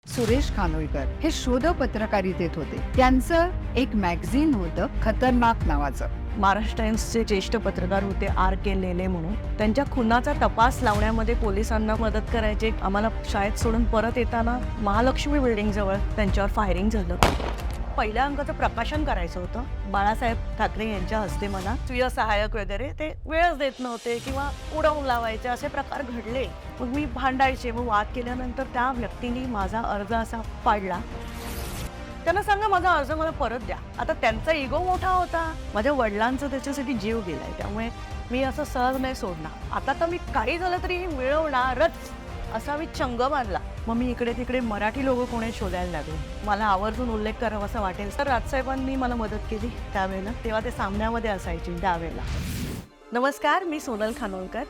सुरेश खानोलकर हे शोध पत्रकारितेत होते. त्यांचं एक मॅगझिन होतं खतरनाक नावाचं. महाराष्ट्र टाइम्सचे ज्येष्ठ पत्रकार होते R.K. लेले म्हणून. त्यांच्या खुनाचा तपास लावण्यामध्ये पोलिसांना मदत करायचे. आम्हाला शाळेत सोडून परत येताना महालक्ष्मी बिल्डिंग जवळ त्यांच्यावर फायरिंग झालं. पहिल्या अंकाचं प्रकाशन करायचं होतं. बाळासाहेब ठाकरे यांच्या हस्ते मला स्वीय सहाय्यक वगैरे ते वेळच देत नव्हते किंवा उडवून लावायचे असे प्रकार घडले. मग मी भांडायचे. मग वाद केल्यानंतर त्या व्यक्तीने माझा अर्ज असा पाडला. त्यांना सांगा माझा अर्ज मला परत द्या. आता त्यांचा इगो मोठा होता. माझ्या वडिलांचा त्याच्यासाठी जीव गेलाय, त्यामुळे मी असं सहज नाही सोडणार. आता तर मी काही झालं तरी मिळवणारच असा मी चंग बांधला. मग मी इकडे तिकडे मराठी लोक कोणी शोधायला लागले. मला आवर्जून उल्लेख करावा असं वाटेल तर राजसाहेबांनी मला मदत केली त्यावेळेला. तेव्हा ते सामन्यामध्ये असायचे त्यावेळेला. नमस्कार, मी सोनल खानोलकर.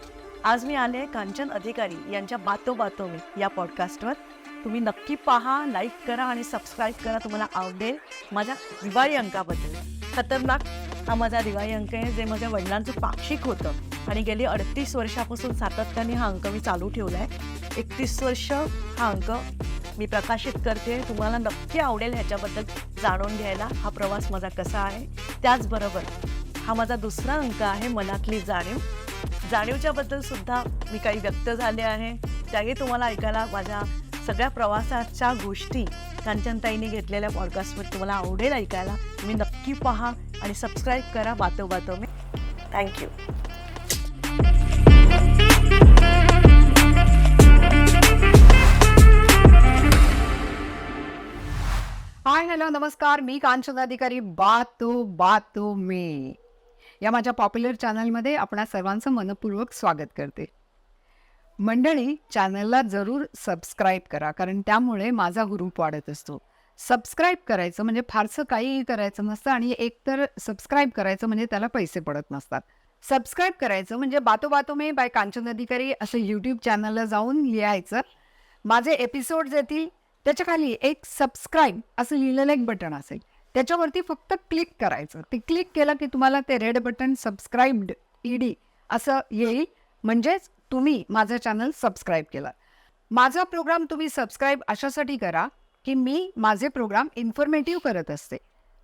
आज मी आले कांचन अधिकारी यांच्या बातो बातो मी या पॉडकास्टवर. तुम्ही नक्की पहा, लाईक करा आणि सबस्क्राईब करा. तुम्हाला आवडेल. माझ्या दिवाळी अंकाबद्दल. खतरनाक हा माझा दिवाळी अंक आहे, जे माझ्या वडिलांचं पाक्षिक होतं आणि गेली 38 वर्षापासून सातत्याने हा अंक मी चालू ठेवला आहे. 31 वर्ष हा अंक मी प्रकाशित करते. तुम्हाला नक्की आवडेल ह्याच्याबद्दल जाणून घ्यायला, हा प्रवास माझा कसा आहे. त्याचबरोबर हा माझा दुसरा अंक आहे मनातली जाणीव. जाणीवच्याबद्दल सुद्धा मी काही व्यक्त झाले आहे. त्याही तुम्हाला ऐकायला माझ्या सगळ्या प्रवासाच्या गोष्टी कांचनताईंनी घेतलेल्या पॉडकास्टवर तुम्हाला आवडेल ऐकायला. तुम्ही नक्की पहा आणि सबस्क्राईब करा बातो बातो मी. थँक्यू. हाय, हॅलो, नमस्कार. मी कांचन अधिकारी बातो बातो मे या माझ्या पॉप्युलर चॅनलमध्ये आपणा सर्वांचं मनपूर्वक स्वागत करते. मंडळी, चॅनलला जरूर सबस्क्राईब करा, कारण त्यामुळे माझा ग्रुप वाढत असतो. सबस्क्राईब करायचं म्हणजे फारसं काहीही करायचं नसतं आणि एकतर सबस्क्राईब करायचं म्हणजे त्याला पैसे पडत नसतात. सबस्क्राईब करायचं म्हणजे बातो बातो मे बाय कांचन अधिकारी असं यूट्यूब चॅनलला जाऊन लिहायचं. माझे एपिसोड्स येतील, त्याच्या खाली एक सबस्क्राईब असं लिहिलेलं एक बटन असेल, त्याच्यावरती फक्त क्लिक करायचं. ते क्लिक केलं की तुम्हाला ते रेड बटन सबस्क्राईब्ड ED असं येईल, म्हणजेच तुम्ही माझं चॅनल सबस्क्राईब केलं. माझा प्रोग्राम तुम्ही सबस्क्राईब अशासाठी करा की मी माझे प्रोग्राम इन्फॉर्मेटिव्ह करत असते,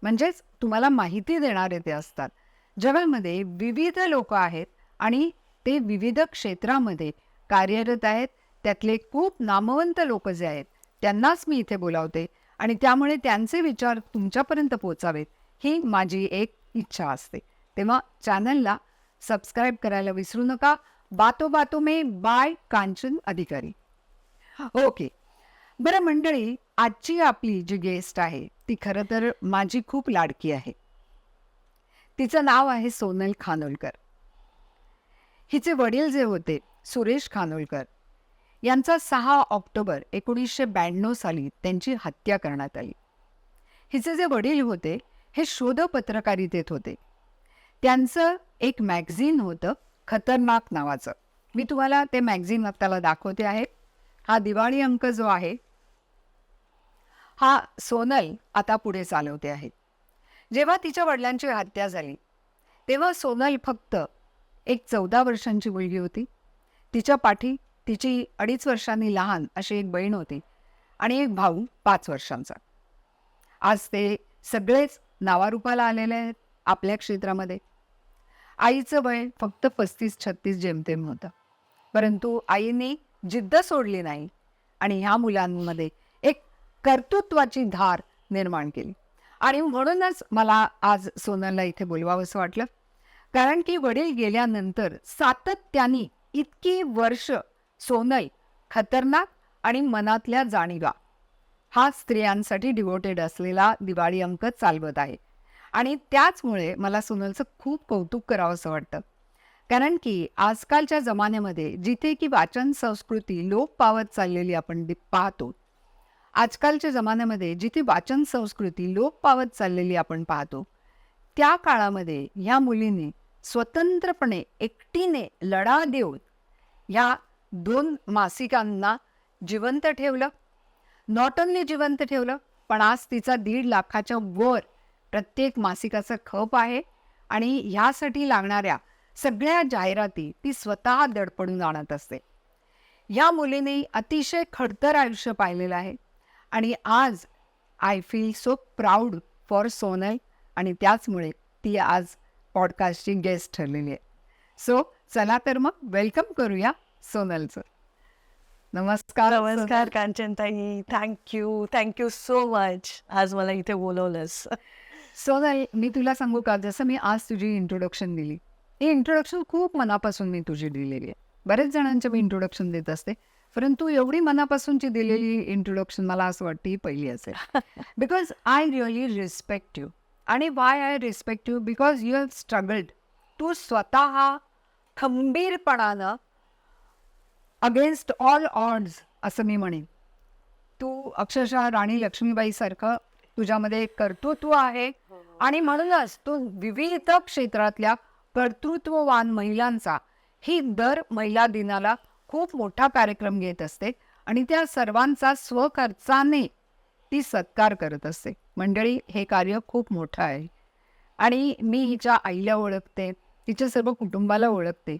म्हणजेच तुम्हाला माहिती देणारे ते असतात. जगामध्ये विविध लोक आहेत आणि ते विविध क्षेत्रामध्ये कार्यरत आहेत. त्यातले खूप नामवंत लोक जे आहेत त्यांनाच मी इथे बोलावते आणि त्यामुळे त्यांचे विचार तुमच्यापर्यंत पोचावेत ही माझी एक इच्छा असते. तेव्हा चॅनलला सबस्क्राईब करायला विसरू नका. बातो बातो मे बाय कांचन अधिकारी. ओके, बरं मंडळी, आजची आपली जी गेस्ट आहे ती खरं तर माझी खूप लाडकी आहे. तिचं नाव आहे सोनल खानोलकर. हिचे वडील जे होते सुरेश खानोलकर यांचा 6 ऑक्टोबर 1992 साली त्यांची हत्या करण्यात आली. हिचे जे वडील होते हे शोध पत्रकारितेत होते. त्यांचं एक मॅगझिन होतं खतरनाक नावाचं. मी तुम्हाला ते मॅगझिन आत्ताला दाखवते आहे. हा दिवाळी अंक जो आहे हा सोनल आता पुढे चालवते आहे. जेव्हा तिच्या वडिलांची हत्या झाली तेव्हा सोनल फक्त एक 14 वर्षांची मुलगी होती. तिच्या पाठी तिची 2.5 वर्षांनी लहान अशी एक बहीण होती आणि एक भाऊ 5 वर्षांचा. आज ते सगळेच नावारूपाला आलेले आहेत आपल्या क्षेत्रामध्ये. आईचं वय फक्त 35-36 जेमतेम होतं, परंतु आईने जिद्द सोडली नाही आणि ह्या मुलांमध्ये एक कर्तृत्वाची धार निर्माण केली. आणि म्हणूनच मला आज सोनलला इथे बोलवावंसं वाटलं, कारण की वडील गेल्यानंतर सातत्याने इतकी वर्ष सोनल खतरनाक आणि मनातल्या जाणीवा हा स्त्रियांसाठी डिवोटेड असलेला दिवाळी अंक चालवत आहे. आणि त्याचमुळे मला सोनलचं खूप कौतुक करावंसं वाटतं, कारण की आजकालच्या जमान्यामध्ये जिथे की वाचन संस्कृती लोप पावत चाललेली आपण पाहतो, आजकालच्या जमान्यामध्ये जिथे वाचन संस्कृती लोप पावत चाललेली आपण पाहतो, त्या काळामध्ये ह्या मुलीने स्वतंत्रपणे एकटीने लढा देऊन ह्या 2 मासिकांना जिवंत ठेवलं. नॉट ओनली जिवंत ठेवलं, पण आज तिचा 1.5 लाखाच्या वर प्रत्येक मासिकाचा खप आहे आणि ह्यासाठी लागणाऱ्या सगळ्या जाहिराती ती स्वतः दडपडून आणत असते. या मुलीने अतिशय खडतर आयुष्य पाहिलेलं आहे आणि आज I feel so proud for Sonal आणि त्याचमुळे ती आज पॉडकास्टची गेस्ट ठरलेली आहे. सो चला तर मग वेलकम करूया सोनलचं. नमस्कार नमस्कार कांचनताई, थँक्यू सो मच आज मला इथे बोलवलंस. सोनल, मी तुला सांगू का, जसं मी आज तुझी इंट्रोडक्शन दिली, ही इंट्रोडक्शन खूप मनापासून मी तुझी दिलेली आहे. बरेच जणांचे मी इंट्रोडक्शन देत असते, परंतु एवढी मनापासूनची दिलेली इंट्रोडक्शन मला असं वाटतं ही पहिली असेल. Because I really respect you. आणि why I respect you? Because you have struggled. तू स्वतः खंबीरपणानं अगेन्स्ट ऑल ऑड्स असं मी म्हणेन. तू अक्षरशः राणी लक्ष्मीबाईसारखं तुझ्यामध्ये कर्तृत्व आहे आणि म्हणूनच तू विविध क्षेत्रातल्या कर्तृत्ववान महिलांचा ही दर महिला दिनाला खूप मोठा कार्यक्रम घेत असते आणि त्या सर्वांचा स्वखर्चाने ती सत्कार करत असते. मंडळी, हे कार्य खूप मोठं आहे आणि मी हिच्या आईला ओळखते, तिच्या सर्व कुटुंबाला ओळखते.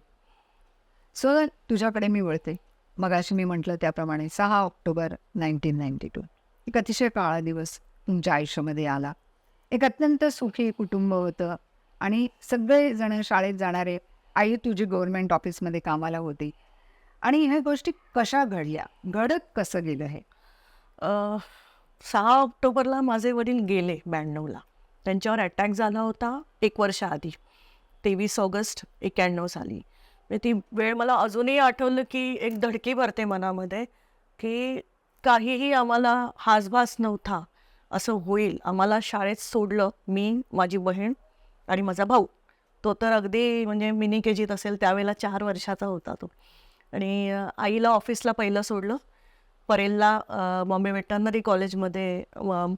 सो तुझ्याकडे मी वळते. मगाशी मी म्हटलं त्याप्रमाणे 6 ऑक्टोबर 1992 एक अतिशय काळा दिवस तुमच्या आयुष्यामध्ये आला. एक अत्यंत सुखी कुटुंब होतं आणि सगळेजण शाळेत जाणारे. आई तुझी गव्हर्नमेंट ऑफिसमध्ये कामाला होती. आणि ह्या गोष्टी कशा घडल्या, घडत कसं गेलं हे? 6 ऑक्टोबरला माझे वडील गेले 92ला. त्यांच्यावर अटॅक झाला होता 1 वर्ष आधी, 23 ऑगस्ट 91 साली. ती वेळ मला अजूनही आठवलं की एक धडकी भरते मनामध्ये की काहीही आम्हाला हासभास नव्हता असं होईल. आम्हाला शाळेत सोडलं, मी, माझी बहीण आणि माझा भाऊ. तो तर अगदी म्हणजे मिनी KGत असेल, त्यावेळेला 4 वर्षाचा होता तो. आणि आईला ऑफिसला पहिलं सोडलं परेलला, बॉम्बे वेटरनरी कॉलेजमध्ये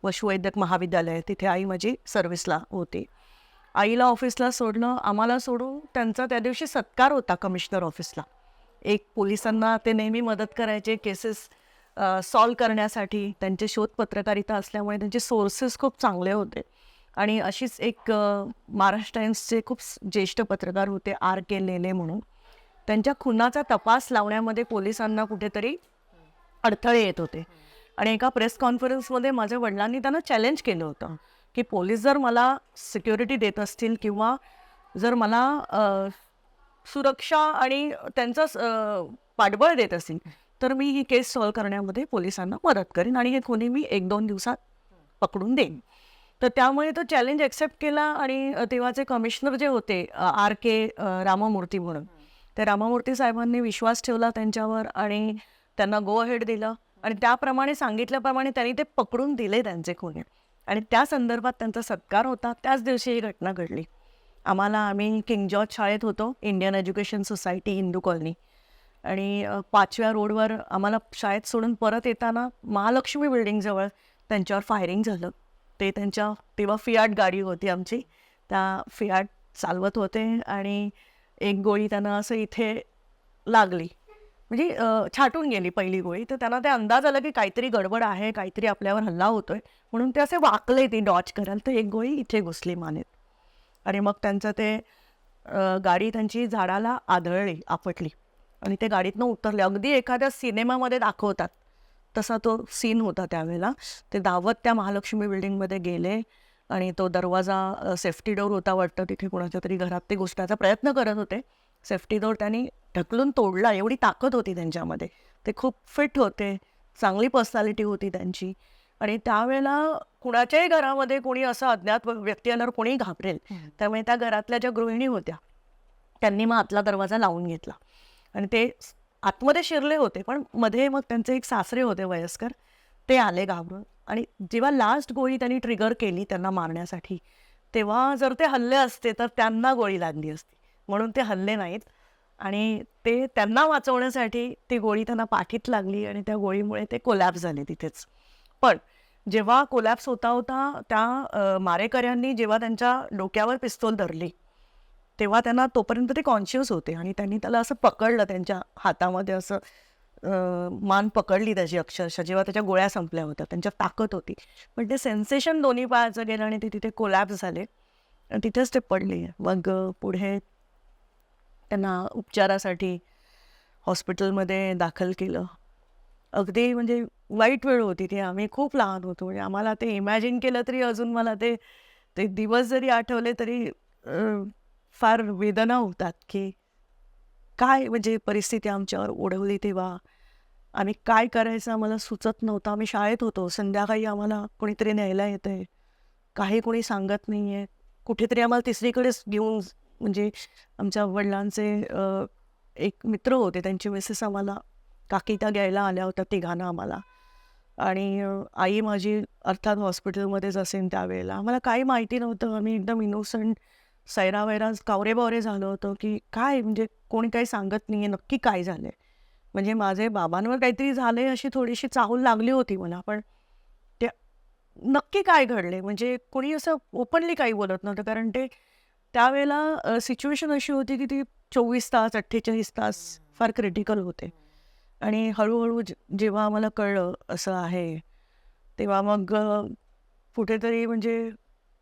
पशुवैद्यक महाविद्यालय, तिथे आई माझी सर्व्हिसला होती. आईला ऑफिसला सोडलं, आम्हाला सोडून त्यांचा त्या दिवशी सत्कार होता कमिशनर ऑफिसला. एक पोलिसांना ते नेहमी मदत करायचे केसेस सॉल्व करण्यासाठी. त्यांचे शोध पत्रकारिता असल्यामुळे त्यांचे सोर्सेस खूप चांगले होते. आणि अशीच एक महाराष्ट्र टाइम्सचे खूप ज्येष्ठ पत्रकार होते RK लेले म्हणून. त्यांच्या खुनाचा तपास लावण्यामध्ये पोलिसांना कुठेतरी अडथळे येत होते. आणि एका प्रेस कॉन्फरन्समध्ये माझ्या वडिलांनी त्यांना चॅलेंज केलं होतं की पोलीस जर मला सिक्युरिटी देत असतील किंवा जर मला सुरक्षा आणि त्यांचं पाठबळ देत असतील तर मी ही केस सॉल्व करण्यामध्ये पोलिसांना मदत करेन आणि हे खुनी मी 1-2 दिवसात पकडून देईन. तर त्यामुळे तो चॅलेंज ॲक्सेप्ट केला. आणि तेव्हाचे कमिशनर जे होते RK राममूर्ती म्हणून, त्या राममूर्ती साहेबांनी विश्वास ठेवला त्यांच्यावर आणि त्यांना गो अहेड दिलं. आणि त्याप्रमाणे सांगितल्याप्रमाणे त्यांनी ते पकडून दिले त्यांचे खुनी. आणि त्या संदर्भात त्यांचा सत्कार होता. त्याच दिवशी ही घटना घडली. आम्ही किंग जॉर्ज शाळेत होतो, Indian education society, Hindu colony. आणि 5व्या रोडवर आम्हाला शाळेत सोडून परत येताना महालक्ष्मी बिल्डिंगजवळ त्यांच्यावर फायरिंग झालं. ते त्यांच्या तेव्हा फियाट गाडी होती आमची, त्या फियाट चालवत होते आणि एक गोळी त्यांना असं इथे लागली, म्हणजे छाटून गेली पहिली गोळी. तर त्यांना ते अंदाज आला की काहीतरी गडबड आहे, काहीतरी आपल्यावर हल्ला होतोय, म्हणून ते असे वाकले ती डॉच करायला. तर एक गोळी इथे घुसली मानेत. आणि मग त्यांचं ते गाडी त्यांची झाडाला आदळली, आपटली आणि ते गाडीतनं उतरले. अगदी एखाद्या सिनेमामध्ये दाखवतात तसा तो सीन होता त्यावेळेला. ते धावत त्या महालक्ष्मी बिल्डिंगमध्ये गेले आणि तो दरवाजा, सेफ्टी डोर होता वाटतं तिथे कोणाच्या तरी घरात, ते घुसण्याचा प्रयत्न करत होते. सेफ्टी डोर त्यांनी ढकलून तोडला. एवढी ताकद होती त्यांच्यामध्ये. ते खूप फिट होते, चांगली पर्सनॅलिटी होती त्यांची. आणि त्यावेळेला कुणाच्याही घरामध्ये कोणी असं अज्ञात व्यक्ती आल्यावर कोणी घाबरेल. त्यामुळे त्या घरातल्या ज्या गृहिणी होत्या त्यांनी मग आतला दरवाजा लावून घेतला आणि ते आतमध्ये शिरले होते. पण मध्ये मग त्यांचे एक सासरे होते वयस्कर, ते आले घाबरून. आणि जेव्हा लास्ट गोळी त्यांनी ट्रिगर केली त्यांना मारण्यासाठी, तेव्हा जर ते हल्ले असते तर त्यांना गोळी लागली असती, म्हणून ते हल्ले नाहीत. आणि ते त्यांना वाचवण्यासाठी ती गोळी त्यांना पाठीत लागली आणि त्या गोळीमुळे ते कोलॅप्स झाले तिथेच. पण जेव्हा कोलॅप्स होता त्या मारेकऱ्यांनी जेव्हा त्यांच्या डोक्यावर पिस्तूल धरली तेव्हा त्यांना तोपर्यंत ते कॉन्शियस होते आणि त्यांनी त्याला असं पकडलं, त्यांच्या हातामध्ये असं मान पकडली त्याची अक्षरशः, जेव्हा त्याच्या गोळ्या संपल्या होत्या. त्यांच्या ताकद होती, पण ते सेन्सेशन दोन्ही पायाचं गेलं आणि ते तिथे कोलॅप्स झाले आणि तिथेच ते पडले. मग पुढे त्यांना उपचारासाठी हॉस्पिटलमध्ये दाखल केलं. अगदी म्हणजे वाईट वेळ होती ती. आम्ही खूप लहान होतो. म्हणजे आम्हाला ते इमॅजिन केलं तरी अजून मला ते ते दिवस जरी आठवले तरी फार वेदना होतात, की काय म्हणजे परिस्थिती आमच्यावर ओढवली तेव्हा. आम्ही काय करायचं आम्हाला सुचत नव्हतं. आम्ही शाळेत होतो. संध्याकाळी आम्हाला कोणीतरी न्यायला येतंय. काही कोणी सांगत नाहीये. कुठेतरी आम्हाला तिसरीकडेच घेऊन म्हणजे आमच्या वडिलांचे एक मित्र होते. त्यांची मिसेस आम्हाला काकी त्या घ्यायला आल्या होत्या तिघांना आम्हाला. आणि आई माझी अर्थात हॉस्पिटलमध्येच असेल त्यावेळेला. आम्हाला काही माहिती नव्हतं. आम्ही एकदम इनोसंट सैरावैरा कावरे-बावरे झालो होतो, की काय म्हणजे कोणी काही सांगत नाहीये, नक्की काय झालंय? म्हणजे माझे बाबांवर काहीतरी झालंय अशी थोडीशी चाहूल लागली होती मला. पण ते नक्की काय घडले म्हणजे कोणी असं ओपनली काही बोलत नव्हतं. कारण ते त्यावेळेला सिच्युएशन अशी होती, की ती 24 तास, 48 तास फार क्रिटिकल होते. आणि हळू-हळू जेव्हा आम्हाला कळलं असं आहे, तेव्हा मग कुठेतरी म्हणजे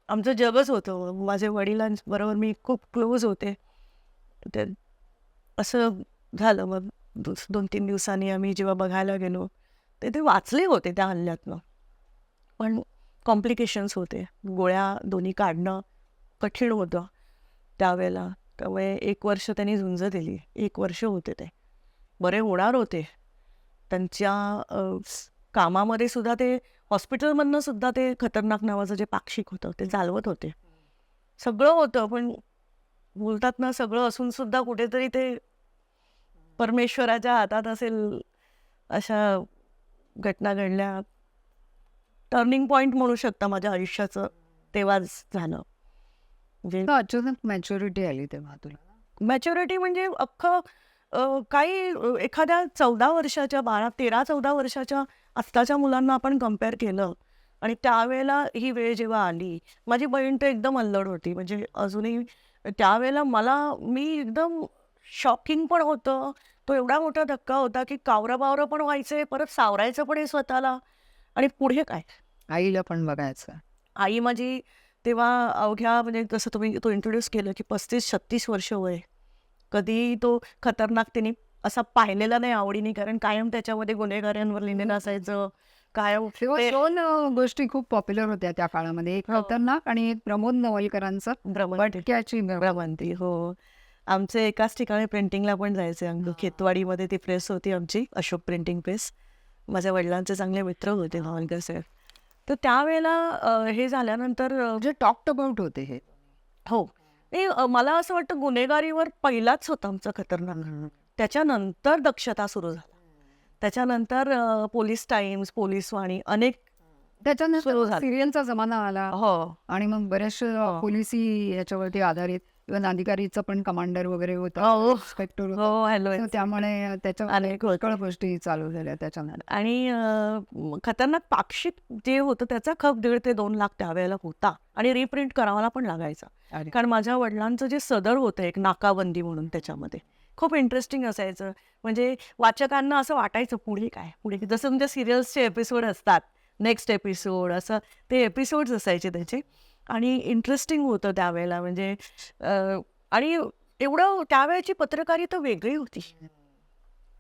आमचं जगच होतं. माझ्या वडिलांबरोबर मी खूप क्लोज होते. तर असं झालं मग 2-3 दिवसांनी आम्ही जेव्हा बघायला गेलो, तर ते वाचले होते त्या हल्ल्यातनं. पण कॉम्प्लिकेशन्स होते. गोळ्या दोन्ही काढणं कठीण होतं त्यावेळेला. त्यामुळे 1 वर्ष त्यांनी झुंज दिली. 1 वर्ष होते ते. बरे होणार होते. त्यांच्या कामामध्ये सुद्धा ते हॉस्पिटलमधनं सुद्धा ते खतरनाक नावाचं जे पाक्षिक होतं ते चालवत होते. सगळं होतं पण बोलतात ना सगळं असून सुद्धा कुठेतरी ते परमेश्वराच्या हातात असेल अशा घटना घडल्या. टर्निंग पॉइंट म्हणू शकता माझ्या आयुष्याचं तेव्हाच झालं. म्हणजे तर अचानक मॅच्युरिटी आली तेव्हा तुला. मॅच्युरिटी म्हणजे अख्खं काही एखाद्या 14 वर्षाच्या 13-14 वर्षाच्या आत्ताच्या मुलांना आपण कंपेअर केलं आणि त्यावेळेला ही वेळ जेव्हा आली, माझी बहीण तर एकदम अल्लड होती. म्हणजे अजूनही त्यावेळेला मी एकदम शॉकिंग पण होतं. तो एवढा मोठा धक्का होता, की कावरं-बावरं पण व्हायचे, परत सावरायचं पण आहे स्वतःला आणि पुढे काय? आईला पण बघायचं. आई माझी तेव्हा अवघ्या म्हणजे जसं तुम्ही तो इंट्रोड्यूस केलं, की 35-36 वर्ष वय. कधीही तो खतरनाक तिने असा पाहिलेला नाही आवडीने, कारण कायम त्याच्यामध्ये गुन्हेगारांवर लिहिलेलं असायचं. कायम तेव्हा ते 2 गोष्टी खूप पॉप्युलर होत्या त्या काळामध्ये. एक हो. खतरनाक आणि एक प्रमोद नवलकरांचा भ्रमंती भटक्याची भ्रमंती. हो. आमचे एकाच ठिकाणी प्रिंटिंगला पण जायचे. आम्ही खेतवाडीमध्ये ती प्रेस होती आमची, अशोक प्रिंटिंग प्रेस. माझ्या वडिलांचे चांगले मित्र होते नवलकर साहेब. तर त्यावेळेला हे झाल्यानंतर म्हणजे टॉक्ड अबाउट होते हे. हो. नाही मला असं वाटतं गुन्हेगारीवर पहिलाच होता आमचा खतरनाक. त्याच्यानंतर दक्षता सुरू झाला. त्याच्यानंतर पोलीस टाइम्स, पोलीसवाणी अनेक सुरू त्याच्यानंतर झाले. सिरियलचा जमाना आला हो. आणि मग बऱ्याचशा हो. पोलिसी याच्यावरती आधारित इव्हन अधिकारीचं पण कमांडर वगैरे होता, हो. इन्स्पेक्टर होता. हो, हॅलो. So त्यामुळे त्याच्यावर अनेक होते. पुष्कळ गोष्टी चालू झाल्या त्याच्यानंतर. आणि खतरनाक पाक्षिक जे होतं त्याचा खप 1.5 ते 2 लाख त्यावेळेला होता आणि रिप्रिंट करावाला पण लागायचा. अरे. कारण माझ्या वडिलांचं जे सदर होतं एक नाकाबंदी म्हणून त्याच्यामध्ये खूप इंटरेस्टिंग असायचं. म्हणजे वाचकांना असं वाटायचं पुढे काय? पुढे काय? जसं तुमच्या सिरियल्सचे एपिसोड असतात, नेक्स्ट एपिसोड असं ते एपिसोड्स असायचे त्याचे आणि इंटरेस्टिंग होतं त्यावेळेला म्हणजे आणि एवढं त्यावेळेची पत्रकारिता वेगळी होती.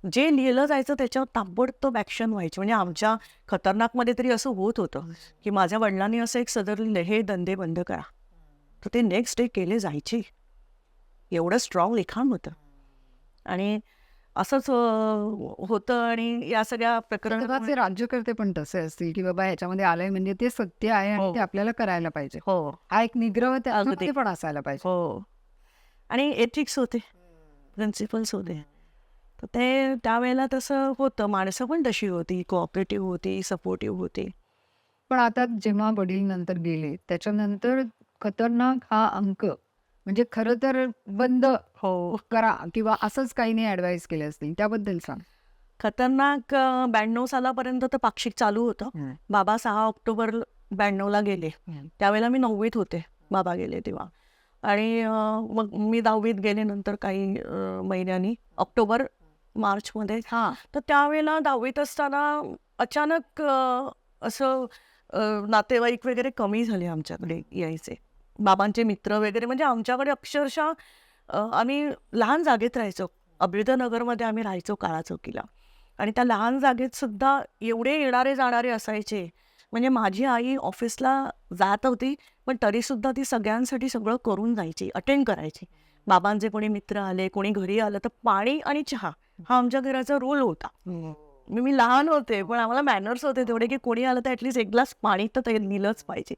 जे लिहिलं जायचं त्याच्यावर ताबडतोब ॲक्शन व्हायची. म्हणजे आमच्या खतरनाकमध्ये तरी असं होत होतं, की माझ्या वडिलांनी असं एक सदर लिहिलं, "हे धंदे बंद करा." तर ते नेक्स्ट डे केले जायचे. एवढं स्ट्रॉंग लिखाण होतं. आणि असंच होतं आणि या सगळ्या प्रकरणामुळे तेव्हाचे राज्यकर्ते पण तसे असतील की बाबा ह्याच्यामध्ये आलंय म्हणजे ते सत्य आहे आणि हो. ते आपल्याला करायला पाहिजे. हो, हा एक निग्रह अगदी. त्यामध्ये पण असायला पाहिजे. हो. आणि एथिक्स होते, प्रिन्सिपल्स होते. तर ते त्यावेळेला तसं होतं. माणसं पण तशी होती, कोऑपरेटिव्ह होती, सपोर्टिव्ह होती. पण आता जेव्हा वडील नंतर गेले त्याच्यानंतर खतरनाक हा अंक म्हणजे खरं तर बंद हो. करा किंवा असंच काही नाही ऍडवाइस केले असतील त्याबद्दल सांग. खतरनाक 92 सालापर्यंत तर पाक्षिक चालू होतं. बाबा 6 ऑक्टोबर 92ला गेले. त्यावेळेला मी 9वीत होते. बाबा गेले तेव्हा. आणि मग मी 10वीत गेले नंतर काही महिन्यांनी ऑक्टोबर मार्चमध्ये. हा तर त्यावेळेला 10वीत असताना अचानक असं नातेवाईक वगैरे कमी झाले आमच्याकडे यायचे. बाबांचे मित्र वगैरे म्हणजे आमच्याकडे अक्षरशः आम्ही लहान जागेत राहायचो. अभ्युदयनगरमध्ये आम्ही राहायचो काळा चौकीला. आणि त्या लहान जागेत सुद्धा एवढे येणारे जाणारे असायचे. म्हणजे माझी आई ऑफिसला जात होती, पण तरीसुद्धा ती सगळ्यांसाठी सगळं करून जायची, अटेंड करायची. बाबांचे कोणी मित्र आले, कोणी घरी आलं तर पाणी आणि चहा हा आमच्या घराचा रूल होता. मी लहान होते, पण आम्हाला मॅनर्स होते तेवढे, की कोणी आलं तर ॲटलीस्ट एक ग्लास पाणी तर ते दिलंच पाहिजे.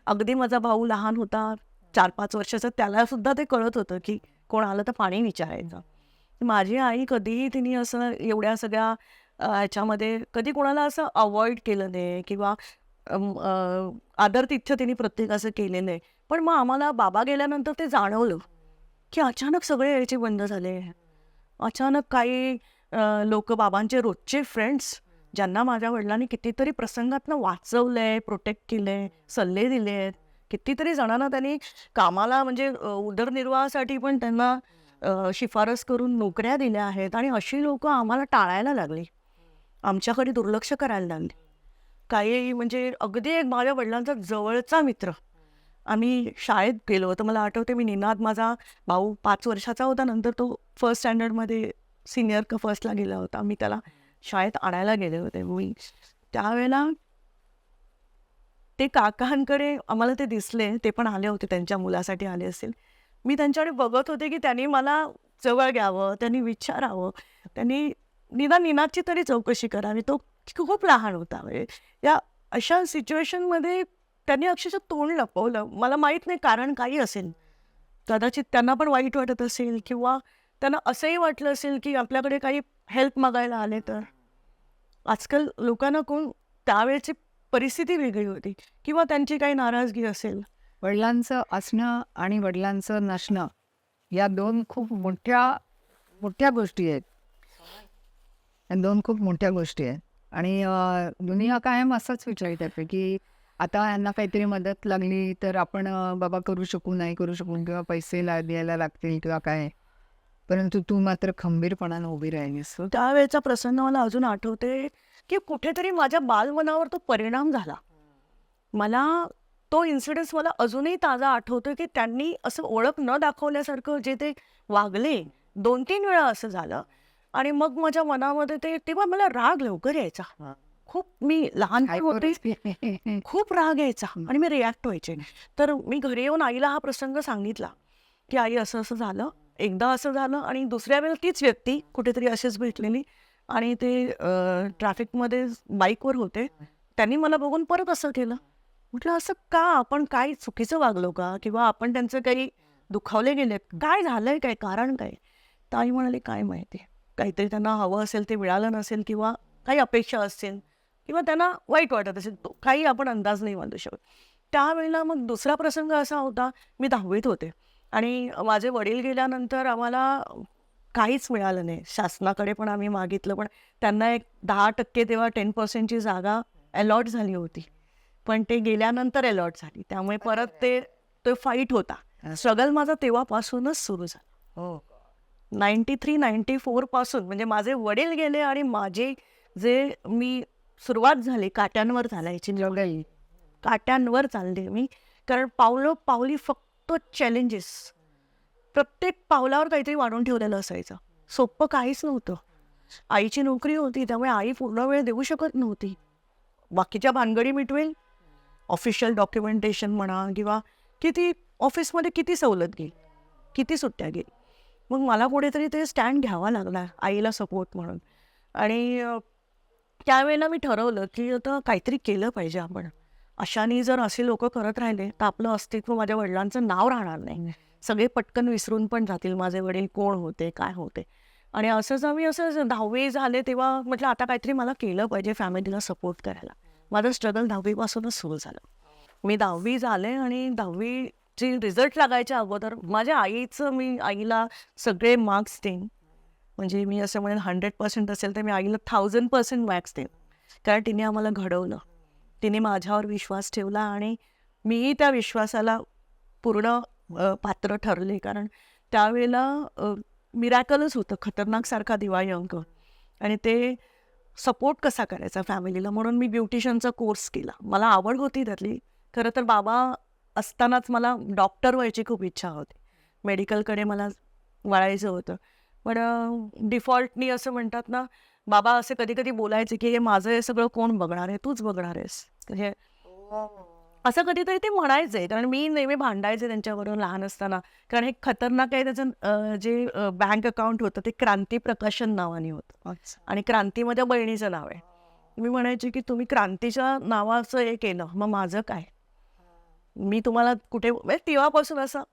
अगदी माझा भाऊ लहान होता, 4-5 वर्षाचा, त्याला सुद्धा ते कळत होतं, की कोण आलं तर पाणी विचारायचं. माझी आई कधीही तिने असं एवढ्या सगळ्या ह्याच्यामध्ये कधी कोणाला असं अवॉइड केलं नाही किंवा आदरातिथ्य तिने प्रत्येकाचं केलेलं आहे. पण मग आम्हाला बाबा गेल्यानंतर ते जाणवलं, की अचानक सगळे यायचे बंद झाले. अचानक काही लोकं बाबांचे रोजचे फ्रेंड्स, ज्यांना माझ्या वडिलांनी कितीतरी प्रसंगातनं वाचवलंय, प्रोटेक्ट केलंय, सल्ले दिलेत. कितीतरी जणांना त्यांनी कामाला म्हणजे उदरनिर्वाहासाठी पण त्यांना शिफारस करून नोकऱ्या दिल्या आहेत आणि अशी लोकं आम्हाला टाळायला लागली. आमच्याकडे दुर्लक्ष करायला लागले. काही म्हणजे अगदी एक माझ्या वडिलांचा जवळचा मित्र. आम्ही शाळेत गेलो तर मला आठवते मी निनाद माझा भाऊ 5 वर्षाचा होता. नंतर तो फर्स्ट स्टँडर्डमध्ये सीनियर का फर्स्टला गेला होता. मी त्याला शाळेत आणायला गेले होते. मी त्यावेळेला ते काकांकडे आम्हाला ते दिसले. ते पण आले होते, त्यांच्या मुलासाठी आले असतील. मी त्यांच्याकडे बघत होते, की त्यांनी मला जवळ घ्यावं, त्यांनी विचारावं, त्यांनी निदान निनादची तरी चौकशी करावी. तो खूप लहान होता. म्हणजे या अशा सिच्युएशनमध्ये त्यांनी अक्षरशः तोंड लपवलं. मला माहीत नाही कारण काही असेल. कदाचित त्यांना पण वाईट वाटत असेल किंवा त्यांना असंही वाटलं असेल, की आपल्याकडे काही हेल्प मागायला आले तर. आजकाल लोकांना कोण त्यावेळची परिस्थिती वेगळी होती किंवा त्यांची काही नाराजगी असेल. वडिलांचं असणं आणि वडिलांचं नसणं या दोन खूप मोठ्या मोठ्या गोष्टी आहेत. या दोन खूप मोठ्या गोष्टी आहेत आणि दुनिया कायम असंच विचारित आहे की आता यांना काहीतरी मदत लागली तर आपण बाबा करू शकू, नाही करू शकू किंवा पैसे द्यायला लागतील किंवा काय. परंतु तू मात्र खंबीरपणानं उभी राहिलीस. त्यावेळेचा प्रसंग मला अजून आठवते, की कुठेतरी माझ्या बालमनावर तो परिणाम झाला. मला तो इन्सिडन्स मला अजूनही ताजा आठवतोय, की त्यांनी असं ओळख न दाखवल्यासारखं जे ते वागले. 2-3 वेळा असं झालं आणि मग माझ्या मनामध्ये ते तेव्हा मला राग लवकर यायचा. खूप मी लहान पण होते. खूप राग यायचा आणि मी रिॲक्ट व्हायचे. तर मी घरी येऊन आईला हा प्रसंग सांगितला, की आई असं-असं झालं. एकदा असं झालं आणि दुसऱ्या वेळेला तीच व्यक्ती कुठेतरी अशीच भेटलेली आणि ते ट्रॅफिकमध्ये बाईकवर होते. त्यांनी मला बघून परत असं केलं. म्हटलं असं का? आपण काय चुकीचं वागलो का? किंवा आपण त्यांचं काही दुखावले गेले? काय झालंय काय? कारण काय? तर आई म्हणाली, "काय माहिती? काहीतरी त्यांना हवं असेल ते मिळालं नसेल किंवा काही अपेक्षा असतील किंवा त्यांना वाईट वाटत असेल. तो काही आपण अंदाज नाही बांधू शकत." त्यावेळेला मग दुसरा प्रसंग असा होता, मी 10वीत होते आणि माझे वडील गेल्यानंतर आम्हाला काहीच मिळालं नाही. शासनाकडे पण आम्ही मागितलं, पण त्यांना एक 10% तेव्हा 10% जागा अलॉट झाली होती. पण ते गेल्यानंतर अलॉट झाली. त्यामुळे परत तो फाईट होता. स्ट्रगल माझा तेव्हापासूनच सुरू झाला. हो. 93-94 पासून म्हणजे माझे वडील गेले आणि माझे जे मी सुरुवात झाली काट्यांवर चालायची. जगल. काट्यांवर चालले मी. कारण पावलोपावली फक्त चॅलेंजेस. प्रत्येक पावलावर काहीतरी वाढून ठेवलेलं असायचं. सोपं काहीच नव्हतं. आईची नोकरी होती त्यामुळे आई पूर्ण वेळ देऊ शकत नव्हती. बाकीच्या भानगडी मिटवेल, ऑफिशियल डॉक्युमेंटेशन म्हणा किंवा किती ऑफिसमध्ये किती सवलत घेईल, किती सुट्ट्या घेईल. मग मला कुठेतरी ते स्टँड घ्यावा लागला आईला सपोर्ट म्हणून. आणि त्यावेळेला मी ठरवलं की आता काहीतरी केलं पाहिजे आपण. अशाने जर असे लोक करत राहिले तर आपलं अस्तित्व, माझ्या वडिलांचं नाव राहणार नाही. सगळे पटकन विसरून पण जातील माझे वडील कोण होते, काय होते. आणि असंच आम्ही 10वी झाले तेव्हा म्हटलं आता काहीतरी मला केलं पाहिजे फॅमिलीला सपोर्ट करायला. माझं स्ट्रगल 10वी पासूनच सुरू झालं. मी 10वी झाले आणि 10वीची रिझल्ट लागायच्या अगोदर माझ्या मी आईला सगळे मार्क्स देईन. म्हणजे मी असं म्हणेन 100% असेल तर मी आईला 1000% मार्क्स देईन. कारण तिने आम्हाला घडवलं. तिने माझ्यावर विश्वास ठेवला आणि मीही त्या विश्वासाला पूर्ण पात्र ठरले. कारण त्यावेळेला मिरॅकलच होतं, खतरनाकसारखा दिवाळी अंक. आणि ते सपोर्ट कसा करायचा फॅमिलीला म्हणून मी ब्युटिशियनचा कोर्स केला. मला आवड होती त्यातली. खरं तर बाबा असतानाच मला डॉक्टर व्हायची खूप इच्छा होती. मेडिकलकडे मला वळायचं होतं. पण डिफॉल्टनी असं म्हणतात ना, बाबा असे कधी कधी बोलायचे की हे माझं हे सगळं कोण बघणार आहे, तूच बघणार आहेस हे, असं कधीतरी ते म्हणायचे. कारण मी नेहमी भांडायचे त्यांच्याबरोबर लहान असताना. कारण हे खतरनाक आहे त्याचं जे बँक अकाउंट होतं ते क्रांती प्रकाशन नावाने होतं आणि क्रांतीमध्ये बहिणीचं नाव आहे. मी म्हणायचे की तुम्ही क्रांतीच्या नावाचं हे केलं, मग माझं काय? मी तुम्हाला कुठे म्हणजे तेव्हापासून असं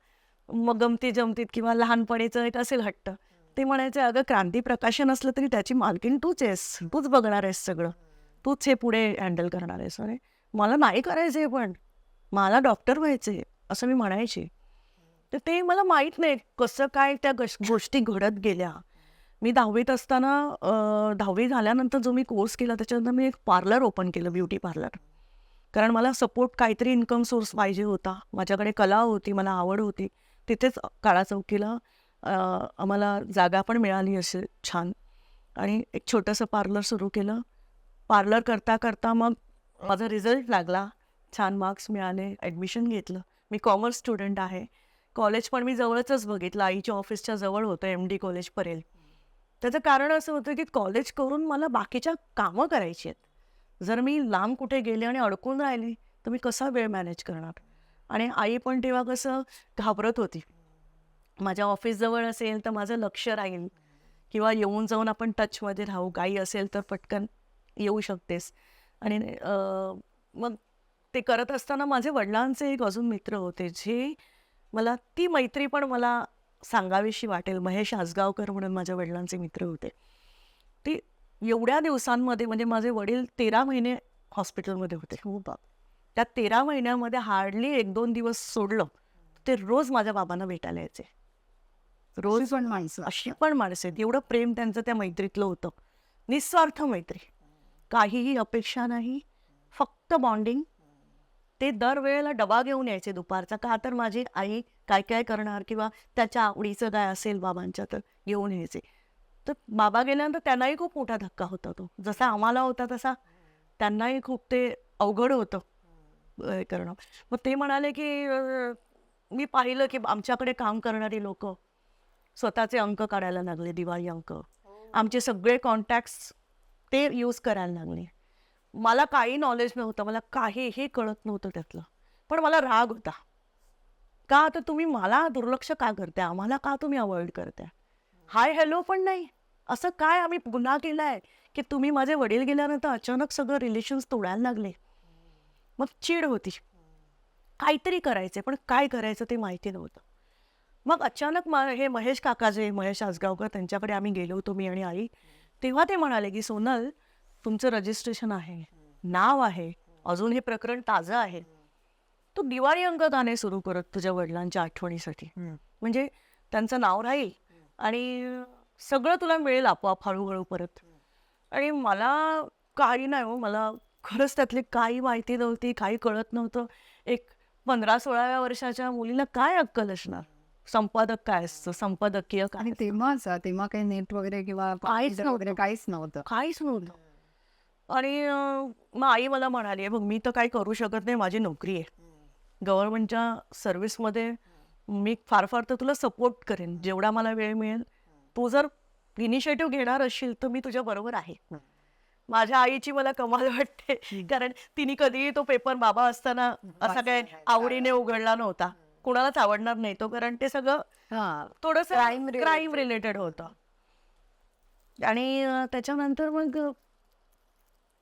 मग गमती जमतीत किंवा लहानपणीचं एक असेल हट्ट. ते म्हणायचे अगं क्रांती प्रकाशन असलं तरी त्याची मालकीण तूच आहेस, तूच बघणार आहेस सगळं, तूच हे पुढे हँडल करणार आहेस. अरे मला नाही करायचंय, पण मला डॉक्टर व्हायचंय असं मी म्हणायचे. तर ते मला माहीत नाही कसं काय त्या गोष्टी घडत गेल्या. मी 10वीत असताना 10वी झाल्यानंतर जो मी कोर्स केला त्याच्यानंतर मी एक पार्लर ओपन केलं, ब्युटी पार्लर. कारण मला सपोर्ट काहीतरी इन्कम सोर्स पाहिजे होता. माझ्याकडे कला होती, मला आवड होती. तिथेच काळा चौकीला आम्हाला जागा पण मिळाली अशी छान आणि एक छोटंसं पार्लर सुरू केलं. पार्लर करता करता मग माझा रिझल्ट लागला, छान मार्क्स मिळाले, ॲडमिशन घेतलं. मी कॉमर्स स्टुडंट आहे. कॉलेज पण मी जवळच बघितलं, आईच्या ऑफिसच्या जवळ होतं, MD कॉलेज परेल. त्याचं कारण असं होतं की कॉलेज करून मला बाकीच्या कामं करायची आहेत. जर मी लांब कुठे गेले आणि अडकून राहिले तर मी कसा वेळ मॅनेज करणार? आणि आई पण तेव्हा कसं घाबरत होती. माझ्या ऑफिस जवळ असेल तर माझं लक्ष राहील किंवा येऊन जाऊन आपण टचमध्ये राहू, काही असेल तर पटकन येऊ शकतेस. आणि मग ते करत असताना माझे वडिलांचे एक अजून मित्र होते, जे मला ती मैत्री पण मला सांगावीशी वाटेल. महेश आसगावकर म्हणून माझ्या वडिलांचे मित्र होते. ते एवढ्या दिवसांमध्ये म्हणजे माझे वडील 13 महिने हॉस्पिटलमध्ये होते. हो बाप. त्या 13 महिन्यामध्ये हार्डली 1-2 दिवस सोडलं ते रोज माझ्या बाबांना भेटायला यायचे. रोज पण माणसं अशी पण माणसं आहेत. एवढं प्रेम त्यांचं त्या मैत्रीतलं होतं. निस्वार्थ मैत्री. काहीही अपेक्षा नाही, फक्त बॉन्डिंग. ते दरवेळेला डबा घेऊन यायचे दुपारचा. का तर माझी आई काय काय करणार किंवा त्याच्या आवडीचं काय असेल बाबांच्या तर घेऊन यायचे. तर बाबा गेल्यानंतर त्यांनाही खूप मोठा धक्का होता तो. जसा आम्हाला होता तसा त्यांनाही खूप ते अवघड होतं हे करणं. मग ते म्हणाले की मी पाहिलं की आमच्याकडे काम करणारी लोकं स्वतःचे अंक काढायला लागले, दिवाळी अंक. आमचे सगळे कॉन्टॅक्ट्स ते यूज करायला लागले. मला काही नॉलेज नव्हतं, मला काहीही कळत नव्हतं त्यातलं. पण मला राग होता. का तर तुम्ही मला दुर्लक्ष का करताय? आम्हाला का तुम्ही अवॉइड करताय? हाय हॅलो पण नाही. असं काय आम्ही गुन्हा केलाय की तुम्ही माझे वडील गेल्यानंतर अचानक सगळं रिलेशन्स तोडायला लागले. मग चीड होती. काहीतरी करायचंय, पण काय करायचं ते माहिती नव्हतं. मग अचानक हे महेश काका जे महेश आसगावकर त्यांच्याकडे आम्ही गेलो होतो, मी आणि आई. तेव्हा ते म्हणाले की सोनल, तुमचं रजिस्ट्रेशन आहे, नाव आहे, अजून हे प्रकरण ताजं आहे. तू दिवाळी अंकदाने सुरू करत तुझ्या वडिलांच्या आठवणीसाठी. म्हणजे त्यांचं नाव राहील आणि सगळं तुला मिळेल आपोआप हळूहळू परत. आणि मला काही नाही हो, मला खरंच त्यातली काही माहिती नव्हती, काही कळत नव्हतं. एक 15-16व्या वर्षाच्या मुलीला काय अक्कल असणार? संपादक काय असतं, संपादकीय काय आणि असतं? तेव्हा काही नेट वगैरे किंवा काहीच computer वगैरे नव्हतं. काहीच नव्हतं. काहीच नव्हतं. आणि मग आई मला म्हणाली, "बघ मी तर काही करू शकत नाही, माझी नोकरी आहे. गव्हर्नमेंटच्या सर्व्हिसमध्ये मी फार फार तर तुला सपोर्ट करेन, जेवढा मला वेळ मिळेल. तू जर इनिशिएटिव्ह घेणार असशील तर मी तुझ्या बरोबर आहे." माझ्या आईची मला कमाल वाटते, कारण तिने कधीही तो पेपर बाबा असताना असा काय आवडीने उघडला नव्हता. कुणालाच आवडणार नाही तो, कारण ते सगळं हां. थोडंसं Crime related. क्राईम रिलेटेड होतं. आणि त्याच्यानंतर मग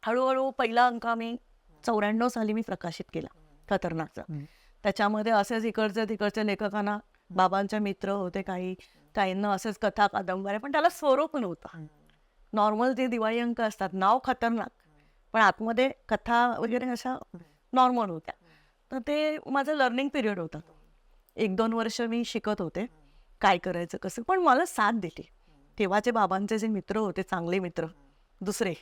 हळूहळू पहिला अंक आम्ही 94 साली मी प्रकाशित केला, खतरनाकचा. त्याच्यामध्ये असेच इकडचे तिकडच्या लेखकांना, बाबांचे मित्र होते काही, काहींना असेच कथा कादंबऱ्या, पण त्याला स्वरूप नव्हतं. नॉर्मल जे दिवाळी अंक असतात, नाव खतरनाक, पण आतमध्ये कथा वगैरे अशा नॉर्मल होत्या. तर ते माझं लर्निंग पिरियड होता. 1-2 वर्ष मी शिकत होते काय करायचं कसं. पण मला साथ दिली तेव्हाचे बाबांचे जे मित्र होते, चांगले मित्र दुसरे,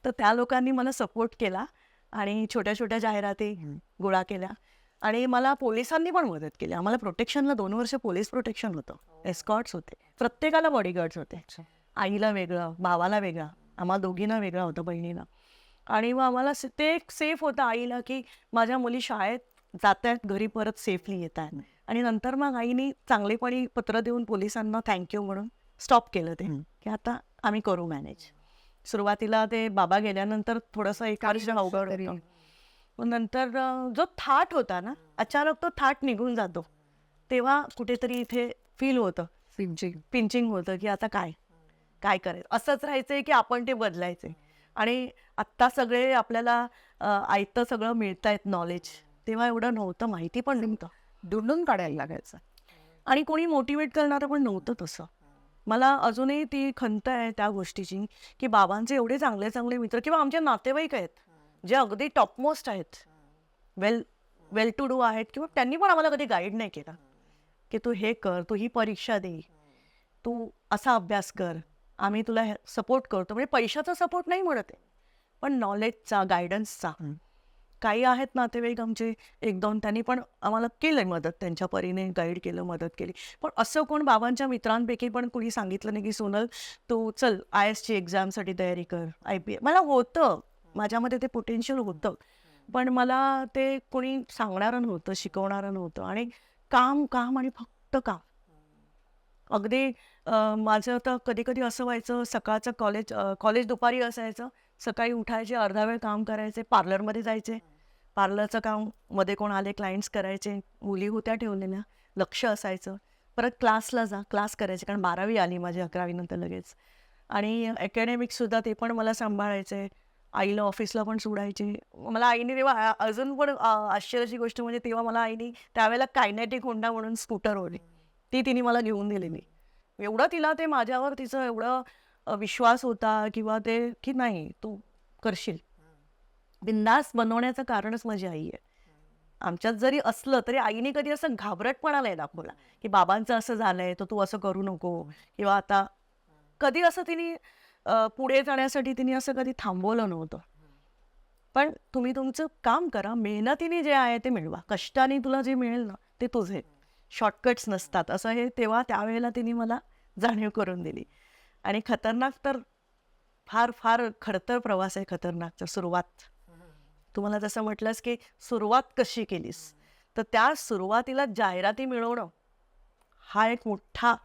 तर त्या लोकांनी मला सपोर्ट केला आणि छोट्या छोट्या जाहिराती गोळा केल्या. आणि मला पोलिसांनी पण मदत केली. आम्हाला प्रोटेक्शनला 2 वर्ष पोलीस प्रोटेक्शन होतं, एस्कॉर्ट्स होते, प्रत्येकाला बॉडीगार्ड्स होते. आईला वेगळं, भावाला वेगळा, आम्हा दोघींना वेगळा होता, बहिणीला. आणि मग आम्हाला ते एक सेफ होतं आईला, की माझ्या मुली शाळेत जात आहेत, घरी परत सेफली येत आहेत. आणि नंतर मग आईने चांगलेपणी पत्र देऊन पोलिसांना थँक्यू म्हणून स्टॉप केलं ते, की आता आम्ही करू मॅनेज. सुरुवातीला ते बाबा गेल्यानंतर थोडंसं एक वर्ष अवघड तरी. होतं. मग नंतर जो थाट होता ना, अचानक तो थाट निघून जातो, तेव्हा कुठेतरी इथे फील होतं, पिंचिंग होतं, की आता काय काय करायचं, असंच राहायचंय की आपण ते बदलायचंय. आणि आत्ता सगळे आपल्याला आयतं सगळं मिळतायत नॉलेज, तेव्हा एवढं नव्हतं, माहिती पण नव्हतं दुंडून काढायला लागायचं. आणि कोणी मोटिवेट करणारं पण नव्हतं तसं. मला अजूनही ती खंत आहे त्या गोष्टीची, की बाबांचे एवढे चांगले चांगले मित्र किंवा आमचे नातेवाईक आहेत, जे अगदी टॉपमोस्ट आहेत, वेल वेल टू डू आहेत, किंवा त्यांनी पण आम्हाला कधी गाईड नाही केलं, की तू हे कर, तू ही परीक्षा दे, तू असा अभ्यास कर, आम्ही तुला सपोर्ट करतो. म्हणजे पैशाचा सपोर्ट नाही म्हणत आहे, पण नॉलेजचा, गायडन्सचा. काही आहेत नातेवाईक आमचे, एक दोन, त्यांनी पण आम्हाला केलंय मदत, त्यांच्या परीने गाईड केलं, मदत केली. पण असं कोण बाबांच्या मित्रांपैकी पण कुणी सांगितलं नाही, की सोनल तू चल IASची एक्झामसाठी तयारी कर, IPS. मला होतं, माझ्यामध्ये ते पोटेन्शियल होतं, पण मला ते कोणी सांगणारं नव्हतं, शिकवणारं नव्हतं. आणि काम काम आणि फक्त काम. अगदी माझं तर कधी कधी असं व्हायचं, सकाळचं कॉलेज दुपारी असायचं, सकाळी उठायचे, अर्धा वेळ काम करायचे, पार्लरमध्ये जायचे, पार्लरचं काम, मध्ये कोण आले क्लायंट्स करायचे, मुली होत्या ठेवलेल्या, लक्ष असायचं. परत क्लासला जा, क्लास करायचे, कारण 12वी आली माझी 11वी नंतर लगेच. आणि अकॅडमिक्ससुद्धा ते पण मला सांभाळायचे, आईला ऑफिसला पण सोडायचे. मला आईने तेव्हा अजून पण आश्चर्याची गोष्ट म्हणजे, तेव्हा मला आईने त्यावेळेला कायनेटिक होंडा म्हणून स्कूटर होती, ती तिने मला घेऊन दिलेली. एवढं तिला ते माझ्यावर तिचं एवढं विश्वास होता, किंवा ते की नाही तू करशील, बिंदास बनवण्याचं कारणच माझी आई आहे. आमच्यात जरी असलं तरी आईने कधी असं घाबरटपणा नाही दाखवला, की बाबांचं असं झालंय तर तू असं करू नको, किंवा आता कधी असं तिने पुढे जाण्यासाठी तिने असं कधी थांबवलं नव्हतं. पण तुम्ही तुमचं काम करा, मेहनतीने जे आहे ते मिळवा, कष्टाने तुला जे मिळेल ना ते तुझे, शॉर्टकट्स नसतात, असं हे तेव्हा त्यावेळेला तिने मला जाणीव करून दिली. आणि खतरनाक तर फार फार खडतर प्रवास आहे खतरनाकचा. सुरुवात, तुम्हाला जसं म्हटलंस की सुरुवात कशी केलीस, तर त्या सुरुवातीला जाहिराती मिळवणं हा एक मोठा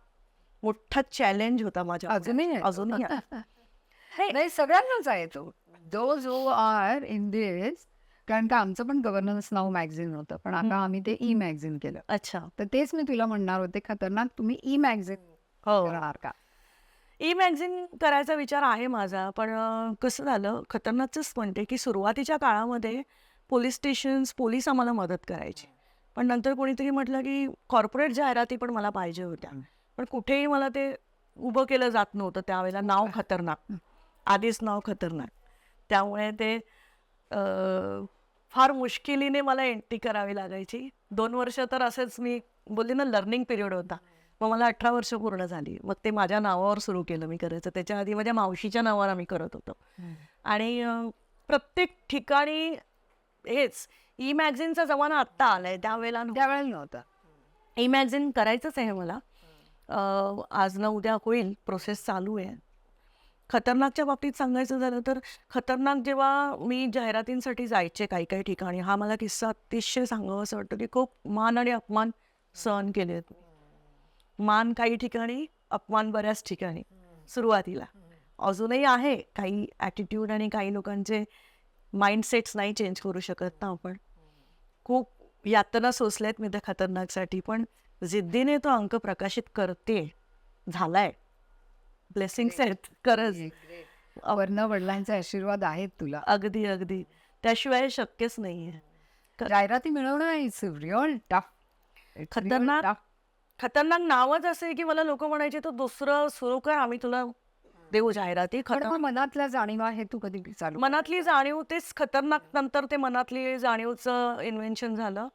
मोठा चॅलेंज होता माझ्या. अजूनही आहे तो. अजूनही आहे. नाही, सगळ्यांनाच आहे तो. जो जो आर इन दिस. कारण का आमचं पण गव्हर्नन्स नाव मॅगझिन होतं, पण आता आम्ही ते ई मॅगझिन केलं. अच्छा. तर तेच मी तुला म्हणणार होते, खतरनाक तुम्ही ई मॅगझिन हो, करणार का? ई मॅगझिन करायचा विचार आहे माझा, पण कसं झालं, खतरनाकच म्हणते, की सुरुवातीच्या काळामध्ये पोलीस स्टेशन्स, पोलीस आम्हाला मदत करायचे. पण नंतर कोणीतरी म्हटलं की कॉर्पोरेट जाहिराती पण मला पाहिजे होत्या, पण कुठेही मला ते उभं केलं जात नव्हतं त्यावेळेला. नाव खतरनाक, आधीच नाव खतरनाक, त्यामुळे ते फार मुश्किलीने मला एंट्री करावी लागायची. 2 वर्ष तर असेच, मी बोलली ना, लर्निंग पिरियड होता. मग मला 18 वर्ष पूर्ण झाली, मग ते माझ्या नावावर सुरू केलं मी करायचं. त्याच्या आधी माझ्या मावशीच्या नावावर आम्ही करत होतो. आणि प्रत्येक ठिकाणी हेच. ई मॅगझिनचा जमाना आत्ता आलाय, त्यावेळेला त्यावेळेला नव्हतं. ई मॅगझिन करायचंच आहे मला. आज ना उद्या होईल, प्रोसेस चालू आहे. खतरनाकच्या बाबतीत सांगायचं झालं तर, खतरनाक जेव्हा मी जाहिरातींसाठी जायचे काही काही ठिकाणी, हा मला किस्सा अतिशय सांगावं असं वाटतं, की खूप मान आणि अपमान सहन केलेत. मान काही ठिकाणी, अपमान बऱ्याच ठिकाणी सुरुवातीला. अजूनही आहे काही ॲटिट्यूड, आणि काही लोकांचे माइंडसेट्स नाही चेंज करू शकत ना आपण. खूप यातना सोसल्यात मी त्या खतरनाकसाठी, पण जिद्दीने तो अंक प्रकाशित करते, झालाय. ब्लेसिंग्स आहेत खरंच. वर्ण वडिलांचे आशीर्वाद आहेत तुला. अगदी अगदी, त्याशिवाय शक्यच नाहीये. जाहिराती मिळवणं इट्स रिअल टफ. खतरनाक खतरनाक नावच असं आहे, की मला लोक म्हणायचे तो दुसरं सुरू कर, आम्ही तुला देऊ जाहिराती. पण मग मनातल्या जाणीवा हे तू कधी चालू मनातली जाणीव, तेच खतरनाक नंतर ते मनातली जाणीवचं इन्व्हेन्शन झालं.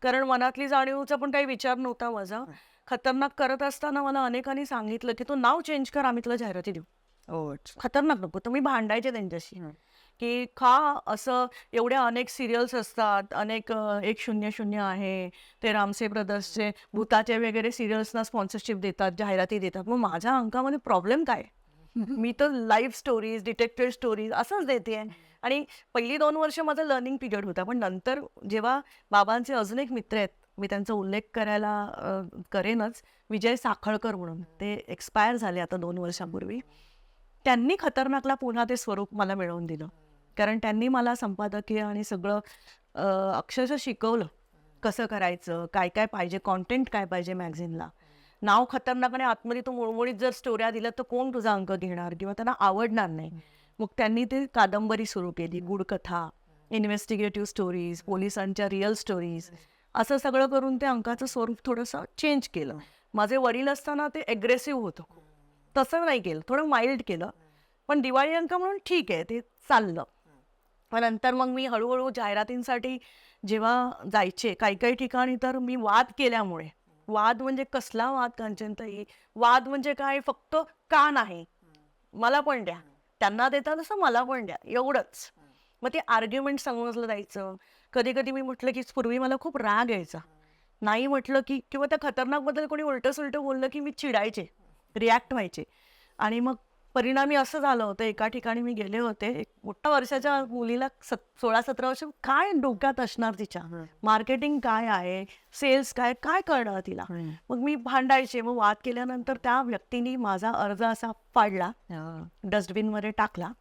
कारण मनातली जाणीवचा पण काही विचार नव्हता माझा. खतरनाक करत असताना मला अनेकांनी सांगितलं, की तू नाव चेंज कर, आम्ही तुला जाहिराती देऊ. हो. खतरनाक नको. तुम्ही भांडायचे त्यांच्याशी, की का असं, एवढ्या अनेक सिरियल्स असतात, अनेक 100 आहे, ते रामसे ब्रदर्सचे भूताचे वगैरे सिरियल्सना स्पॉन्सरशिप देतात, जाहिराती देतात. मग माझ्या अंकामध्ये प्रॉब्लेम काय? मी तर लाईव्ह स्टोरीज, डिटेक्टिव्ह स्टोरीज असंच देते. आणि पहिली 2 वर्ष माझा लर्निंग पिरियड होता. पण नंतर जेव्हा बाबांचे अजून एक मित्र आहेत, मी त्यांचा उल्लेख करायला करेनच, विजय साखळकर म्हणून, ते एक्सपायर झाले आता 2 वर्षांपूर्वी. त्यांनी खतरनाकला पुन्हा ते स्वरूप मला मिळवून दिलं. कारण त्यांनी मला संपादकीय आणि सगळं अक्षरशः शिकवलं. कसं करायचं, काय काय पाहिजे, कॉन्टेंट काय पाहिजे मॅगझिनला. नाव खतरनाक आणि आतमध्ये तू मुळमुळीत जर स्टोऱ्या दिल्या तर कोण तुझा अंक घेणार किंवा त्यांना आवडणार नाही. मग त्यांनी ते कादंबरी सुरू केली, गूढकथा, इन्व्हेस्टिगेटिव्ह स्टोरीज, पोलिसांच्या रिअल स्टोरीज, असं सगळं करून ते अंकाचं स्वरूप थोडंसं चेंज केलं. माझे वडील असताना ते ॲग्रेसिव्ह होतं, तसं नाही केलं, थोडं माइल्ड केलं. पण दिवाळी अंक म्हणून ठीक आहे, ते चाललं. पण नंतर मग मी हळूहळू जाहिरातींसाठी जेव्हा जायचे काही काही ठिकाणी, तर मी वाद केल्यामुळे, वाद म्हणजे कसला वाद कांचनताई, वाद म्हणजे काय, फक्त का नाही मला पण द्या, त्यांना देता तसं मला पण द्या, एवढंच. मग ते आर्ग्युमेंट समजलं जायचं. कधी कधी मी म्हटलं की पूर्वी मला खूप राग यायचा, नाही म्हटलं की, किंवा त्या खतरनाकबद्दल कोणी उलटं सुलटं बोललं की मी चिडायचे, रिॲक्ट व्हायचे. आणि मग परिणामी असं झालं होतं, एका ठिकाणी मी गेले होते, एक मोठ्या वर्षाच्या मुलीला 16-17 वर्ष, काय डोक्यात असणार तिच्या, मार्केटिंग काय आहे, सेल्स काय, काय कळणार तिला. मग मी भांडायचे. मग वाद केल्यानंतर त्या व्यक्तीने माझा अर्ज असा फाडला, डस्टबिनमध्ये टाकला.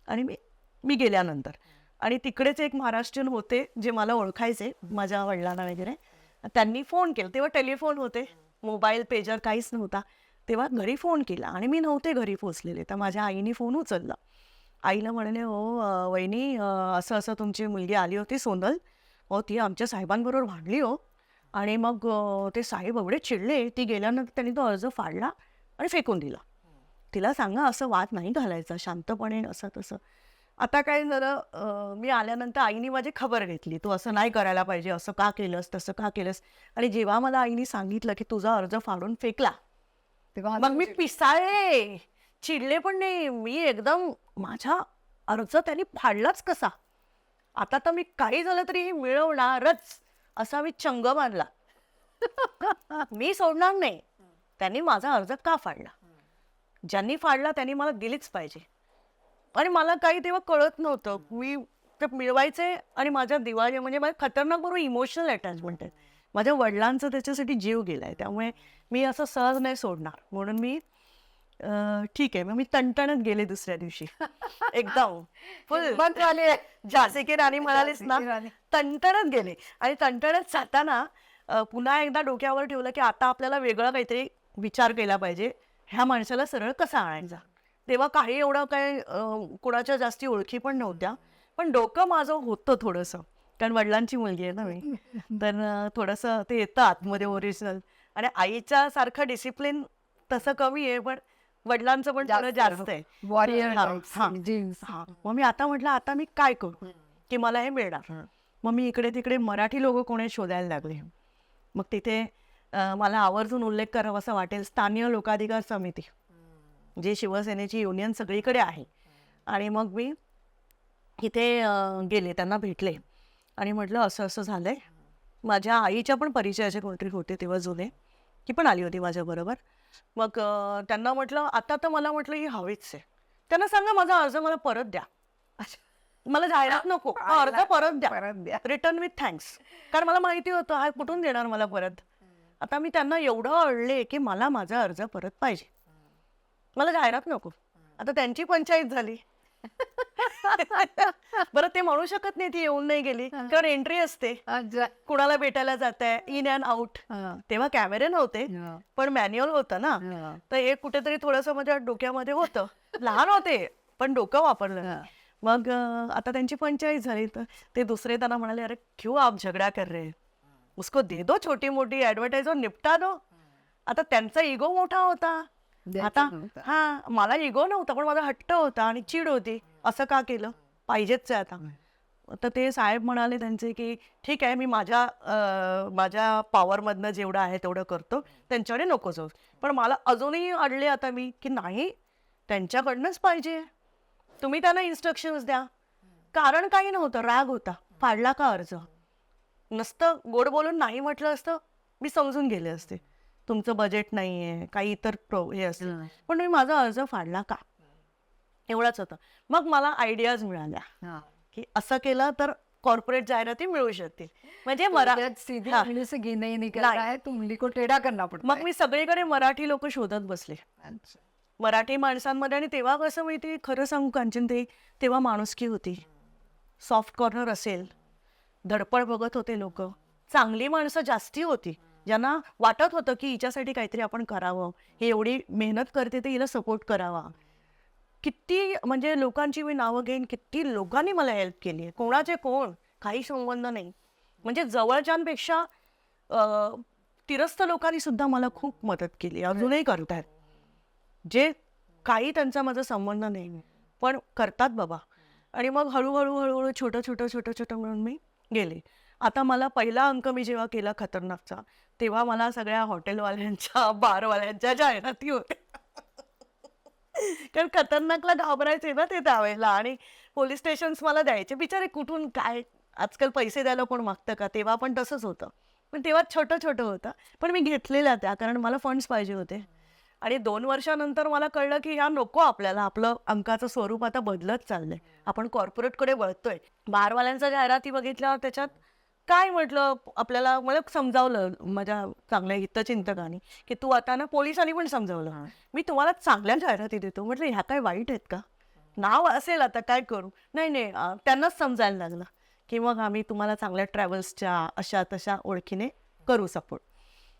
आणि मी गेल्यानंतर, आणि तिकडेच एक महाराष्ट्रीयन होते जे मला ओळखायचे, माझ्या वडिलांना वगैरे, त्यांनी फोन केला. तेव्हा टेलिफोन होते, मोबाईल पेजर काहीच नव्हता. तेव्हा घरी फोन केला आणि मी नव्हते घरी पोचलेले. तर माझ्या आईने फोन उचलला. आईला म्हणाले, हो वहिनी, असं असं तुमची मुलगी आली होती सोनल, हो ती आमच्या साहेबांबरोबर भांडली हो. आणि मग ते साहेब एवढे चिडले, ती गेल्यानंतर त्यांनी तो अर्ज फाडला आणि फेकून दिला. तिला सांगा असं वाद नाही घालायचा, शांतपणे असं तसं. आता काय झालं, मी आल्यानंतर आईने माझी खबर घेतली, तू असं नाही करायला पाहिजे, असं का केलंस, तसं का केलंस. आणि जेव्हा मला आईने सांगितलं की तुझा अर्ज फाडून फेकला, तेव्हा मग मी पिसाळे, चिडले पण नाही. मी एकदम, माझा अर्ज त्यांनी फाडलाच कसा, आता तर मी काही झालं तरी हे मिळवणारच, असा मी चंग बांधला. मी सोडणार नाही. त्यांनी माझा अर्ज का फाडला, ज्यांनी फाडला त्यांनी मला दिलीच पाहिजे. आणि मला काही तेव्हा कळत नव्हतं, मी ते मिळवायचे. आणि माझ्या दिवाळी म्हणजे माझ्या खतरनाक बरोबर इमोशनल अटॅचमेंट आहे, माझ्या वडिलांचा त्याच्यासाठी जीव गेलाय, त्यामुळे मी असं सहज नाही सोडणार. म्हणून मी ठीक आहे, मग मी तणतणत गेले दुसऱ्या दिवशी, एकदम फुल झाशी की राणी म्हणालीस ना, तणतणत गेले. आणि तणतणत जाताना पुन्हा एकदा डोक्यावर ठेवलं की आता आपल्याला वेगळं काहीतरी विचार केला पाहिजे, ह्या माणसाला सरळ कसा आणायचा. तेव्हा काही एवढं काय कोणाच्या जास्ती ओळखी पण नव्हत्या, पण डोकं माझं होतं थोडंसं, कारण वडिलांची मुलगी आहे ना मी, तर थोडंसं ते येतं आतमध्ये ओरिजिनल. आणि आईच्या सारखं डिसिप्लिन तसं कमी आहे, पण वडिलांचं पण थोडं जास्त आहे. वॉरियर मग मी आता म्हटलं, आता मी काय करू की मला हे मिळणार. मग मी इकडे तिकडे मराठी लोक कोणी शोधायला लागले. मग तिथे मला आवर्जून उल्लेख करावा असं वाटेल, स्थानिक लोकाधिकार समिती, जे शिवसेनेची युनियन सगळीकडे आहे. आणि मग मी इथे गेले, त्यांना भेटले आणि म्हटलं असं असं झालंय. माझ्या आईच्या पण परिचयाचे कोणतरी होते तेव्हा जुने, ती पण आली होती माझ्याबरोबर. मग त्यांना म्हटलं, आता तर मला म्हटलं ही हवीच आहे, त्यांना सांगा माझा अर्ज मला परत द्या, मला जाहिरात नको, हा अर्ज परत द्या, रिटर्न विथ थँक्स. कारण मला माहिती होतं हा कुठून देणार मला परत. आता मी त्यांना एवढं अडले की मला माझा अर्ज परत पाहिजे, मला जाहिरात नको. आता त्यांची पंचायत झाली. बरं, ते म्हणू शकत नाही ती येऊन नाही गेली, कारण एंट्री असते, कुणाला भेटायला जात आहे, इन अँड आउट. तेव्हा कॅमेरे नव्हते, पण मॅन्युअल होतं ना, तर हे कुठेतरी थोडंसं माझ्या डोक्यामध्ये होतं. लहान होते पण डोकं वापरलं. मग आता त्यांची पंचायत झाली, तर ते दुसरे त्यांना म्हणाले, अरे क्यों आप झगड़ा कर रहे, उसको दे दो छोटी मोठी ऍडव्हर्टाईज और निपटा दो. आता त्यांचा इगो मोठा होता. आता मला इगो नव्हता, पण माझा हट्ट होता आणि चीड होती, असं का केलं, पाहिजेच आहे आता. तर ते साहेब म्हणाले त्यांचे की ठीक आहे, मी माझ्या पॉवरमधनं जेवढं आहे तेवढं करतो, त्यांच्याकडे नको जाऊ. पण मला अजूनही अडले आता मी की नाही, त्यांच्याकडनंच पाहिजे, तुम्ही त्यांना इन्स्ट्रक्शन्स द्या. कारण काही नव्हतं, राग होता, फाडला का अर्ज. नसतं गोड बोलून नाही म्हटलं असतं, मी समजून गेले असते, तुमचं बजेट नाही आहे, काही इतर हे असतं, पण मी माझा अर्ज फाडला का, एवढंच होतं. मग मला आयडियाज मिळाल्या की असं केलं तर कॉर्पोरेट जाहिराती मिळू शकतील. म्हणजे मग मग मी सगळीकडे मराठी लोक शोधत बसले. मराठी माणसांमध्ये. आणि तेव्हा कसं माहिती, खरं सांगू कांचन, ते तेव्हा माणुसकी होती. सॉफ्ट कॉर्नर असेल, धडपड बघत होते लोक, चांगली माणसं जास्ती होती, ज्यांना वाटत होतं की हिच्यासाठी काहीतरी आपण करावं, ही एवढी मेहनत करते तर हिला सपोर्ट करावा. किती म्हणजे लोकांची मी नावं घेईन, किती लोकांनी मला हेल्प केली आहे, कोणाचे कोण, काही संबंध नाही. म्हणजे जवळच्यांपेक्षा तिरस्थ लोकांनी सुद्धा मला खूप मदत केली, अजूनही करतायत, जे काही त्यांचा माझा संबंध नाही पण करतात बाबा. आणि मग हळूहळू हळूहळू छोटं छोटं छोटं छोटं म्हणून मी गेले. आता मला पहिला अंक मी जेव्हा केला खतरनाकचा, तेव्हा मला सगळ्या हॉटेलवाल्यांच्या बारवाल्यांच्या जाहिराती होत्या. कारण खतरनाकला घाबरायचे ना ते त्यावेळेला, आणि पोलीस स्टेशन्स मला द्यायचे. बिचारे कुठून काय, आजकाल पैसे द्यायला कोण मागतं का, तेव्हा पण तसंच होतं. पण तेव्हा छोटं छोटं होतं, पण मी घेतलेल्या त्या, कारण मला फंड्स पाहिजे होते. आणि 2 वर्षानंतर मला कळलं की ह्या नको आपल्याला, आपलं अंकाचं स्वरूप आता बदलत चाललंय, आपण कॉर्पोरेटकडे वळतोय. बारवाल्यांच्या जाहिराती बघितल्यावर त्याच्यात काय म्हटलं आपल्याला, मला समजावलं माझ्या चांगल्या हितचिंतकांनी की तू आता ना, पोलिसांनी पण समजावलं, मी तुम्हाला चांगल्या जाहिराती देतो. म्हटलं ह्या काय वाईट आहेत का, नाव असेल आता काय करू. नाही नाही, त्यांनाच समजायला लागलं की मग आम्ही तुम्हाला चांगल्या ट्रॅव्हल्सच्या अशा तशा ओळखीने करू सपोर्ट.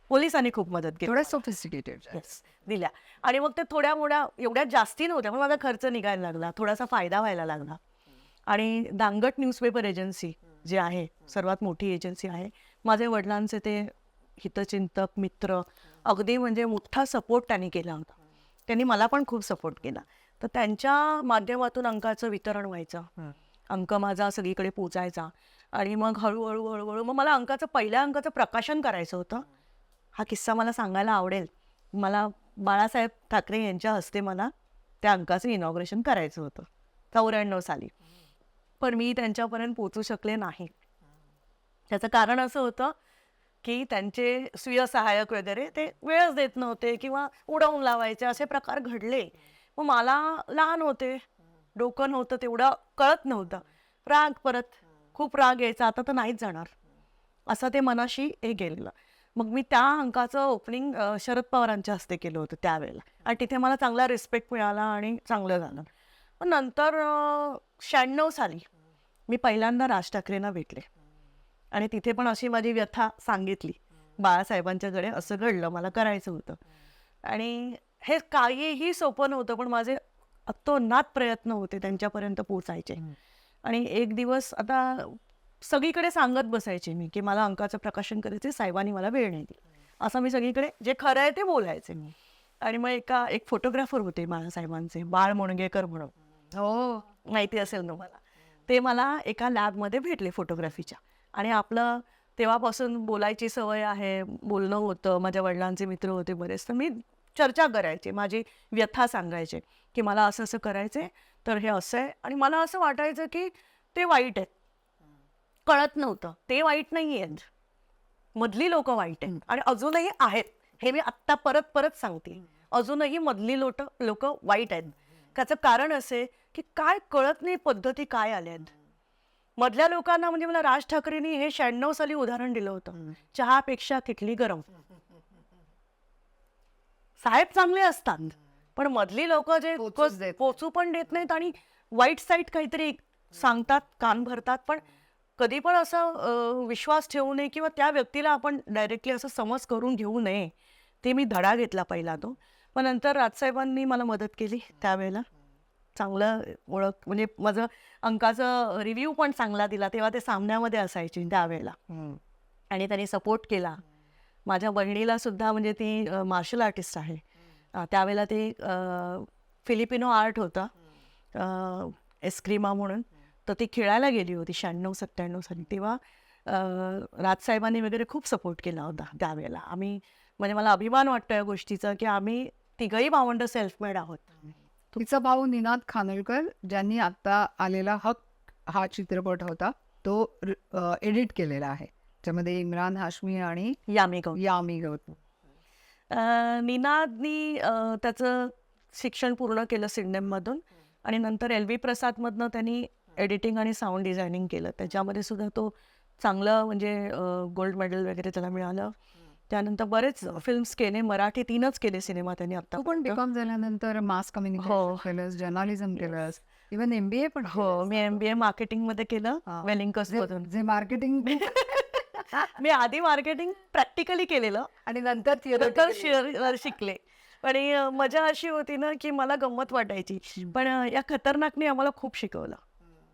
पोलिसांनी खूप मदत केली, थोडं सोफिस्टिकेटेड. येस दिल्या. आणि मग ते थोड्या मोठ्या, एवढ्या जास्ती नव्हत्या, पण माझा खर्च निघायला लागला, थोडासा फायदा व्हायला लागला. आणि दांगट न्यूजपेपर एजन्सी जे आहे, सर्वात मोठी एजन्सी आहे, माझे वडिलांचे ते हितचिंतक मित्र, अगदी म्हणजे मोठा सपोर्ट त्यांनी केला होता. त्यांनी मला पण खूप सपोर्ट केला. तर त्यांच्या माध्यमातून अंकाचं वितरण व्हायचं, अंक माझा सगळीकडे पोचायचा. आणि मग हळूहळू हळूहळू मग मला पहिल्या अंकाचं प्रकाशन करायचं होतं. हा किस्सा मला सांगायला आवडेल. मला बाळासाहेब ठाकरे यांच्या हस्ते मला त्या अंकाचं इनॉग्रेशन करायचं होतं 94 साली, पण मी त्यांच्यापर्यंत पोचू शकले नाही. त्याचं कारण असं होतं की त्यांचे स्वीय सहाय्यक वगैरे ते वेळच देत नव्हते किंवा उडवून लावायचे, असे प्रकार घडले. मग मला लहान होते, डोकं नव्हतं, तेवढं कळत नव्हतं. राग, परत खूप राग यायचा, आता तर नाहीच जाणार, असं ते मनाशी हे गेलेलं. मग मी त्या अंकाचं ओपनिंग शरद पवारांच्या हस्ते केलं होतं त्यावेळेला, आणि तिथे मला चांगला रिस्पेक्ट मिळाला आणि चांगलं झालं. पण नंतर 96 साली मी पहिल्यांदा राज ठाकरेंना भेटले, आणि तिथे पण अशी माझी व्यथा सांगितली, बाळासाहेबांच्याकडे असं घडलं, मला करायचं होतं. आणि हे काहीही सोपं नव्हतं, पण माझे अतोनात प्रयत्न होते त्यांच्यापर्यंत पोचायचे. आणि एक दिवस आता सगळीकडे सांगत बसायचे मी की मला अंकाचं प्रकाशन करायचे, साहेबांनी मला वेळ नाही दिला, असं मी सगळीकडे जे खरं आहे ते बोलायचे. आणि मग एक फोटोग्राफर होते बाळासाहेबांचे, बाळ मुणगेकर म्हणून, हो, माहिती असेल तुम्हाला, ते मला एका लॅबमध्ये भेटले फोटोग्राफीच्या. आणि आपलं तेव्हापासून बोलायची सवय आहे, बोलणं होतं, माझ्या वडिलांचे मित्र होते बरेच, तर मी चर्चा करायचे, माझी व्यथा सांगायचे की मला असं असं करायचे, तर हे असं आहे. आणि मला असं वाटायचं की ते वाईट आहेत, कळत नव्हतं ते वाईट नाही आहेत, मधली लोक वाईट आहेत, आणि अजूनही आहेत. हे मी आत्ता परत परत सांगते, अजूनही मधली लोक वाईट आहेत. त्याचं कारण असे की काय कळत नाही, पद्धती काय आल्या आहेत मधल्या लोकांना. म्हणजे मला राज ठाकरेंनी हे 96 साली उदाहरण दिलं होतं, चहापेक्षा किटली गरम. साहेब चांगले असतात, पण मधली लोक जे पोचूच देत पोचू पण देत नाहीत, आणि वाईट साईड काहीतरी सांगतात, कान भरतात. पण कधी पण असं विश्वास ठेवू नये किंवा त्या व्यक्तीला आपण डायरेक्टली असं समज करून घेऊ नये, ते मी धडा घेतला पहिला तो. पण नंतर राजसाहेबांनी मला मदत केली त्यावेळेला, चांगलं ओळख, म्हणजे माझं अंकाचं रिव्ह्यू पण चांगला दिला, तेव्हा ते सामन्यामध्ये असायचे त्यावेळेला, आणि त्यांनी सपोर्ट केला. माझ्या बहिणीला सुद्धा, म्हणजे ती मार्शल आर्टिस्ट आहे, त्यावेळेला ते फिलिपिनो आर्ट होता एस्क्रिमा म्हणून, तर ती खेळायला गेली होती 96-97 साली. तेव्हा राजसाहेबांनी वगैरे खूप सपोर्ट केला होता त्यावेळेला. आम्ही, म्हणजे मला अभिमान वाटतो या गोष्टीचा की आम्ही तिघही भावंड सेल्फ मेड आहोत. तिचा भाऊ निनाद खानोलकर, ज्यांनी आता आलेला हक हा चित्रपट होता तो एडिट केलेला आहे, त्यामध्ये इम्रान हाशमी आणि यामी गौतम. यामी गौतम. निनादनी त्याचं शिक्षण पूर्ण केलं सिडनेममधून, आणि नंतर LV प्रसादमधनं त्यांनी एडिटिंग आणि साऊंड डिझायनिंग केलं. त्याच्यामध्ये सुद्धा तो चांगलं, म्हणजे गोल्ड मेडल वगैरे त्याला मिळालं. त्यानंतर बरेच फिल्म्स केले, मराठी 3च केले सिनेमा त्यांनी आता. तू पण बीकॉम झाल्यानंतर मास कम्युनिकेशन केलंस, जर्नलिझम केलंस, इव्हन MBA पण हो, मी MBA मार्केटिंगमध्ये केलं वेलिंगकस मधून. जे मार्केटिंग मी आधी मार्केटिंग प्रॅक्टिकली केलेलं आणि नंतर नंतर शिकले. पण मजा अशी होती ना की मला गंमत वाटायची. पण या खतरनाकने आम्हाला खूप शिकवलं.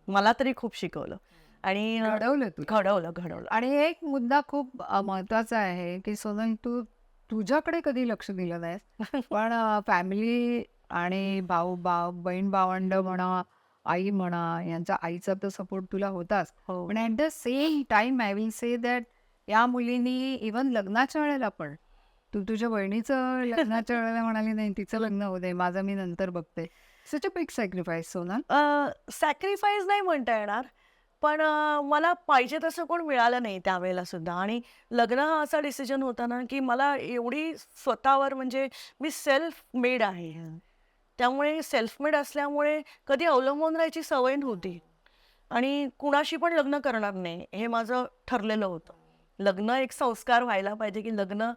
मला तरी खूप शिकवलं आणि घडवलं तू. घडवलं. आणि एक मुद्दा खूप महत्वाचा आहे की सोनल, तू तुझ्याकडे कधी लक्ष दिलं नाहीस, पण फॅमिली आणि बहीण भावंड म्हणा, आई म्हणा, यांचा आईचा तर सपोर्ट तुला होताच. हो. पण at the same time I will say that या मुलीनी इव्हन लग्नाच्या वेळेला पण तू तुझ्या बहिणीचं लग्नाच्या वेळेला म्हणाली नाही तिचं लग्न होऊ दे, माझं मी नंतर बघते. Such a big sacrifice Sonal. Sacrifice नाही म्हणता येणार, पण मला पाहिजे तसं कोण मिळालं नाही त्यावेळेला सुद्धा. आणि लग्न हा असा डिसिजन होता ना की मला एवढी स्वतःवर, म्हणजे मी सेल्फ मेड आहे, त्यामुळे सेल्फ मेड असल्यामुळे कधी अवलंबून राहायची सवय नव्हती आणि कुणाशी पण लग्न करणार नाही हे माझं ठरलेलं होतं. लग्न एक संस्कार व्हायला पाहिजे की लग्न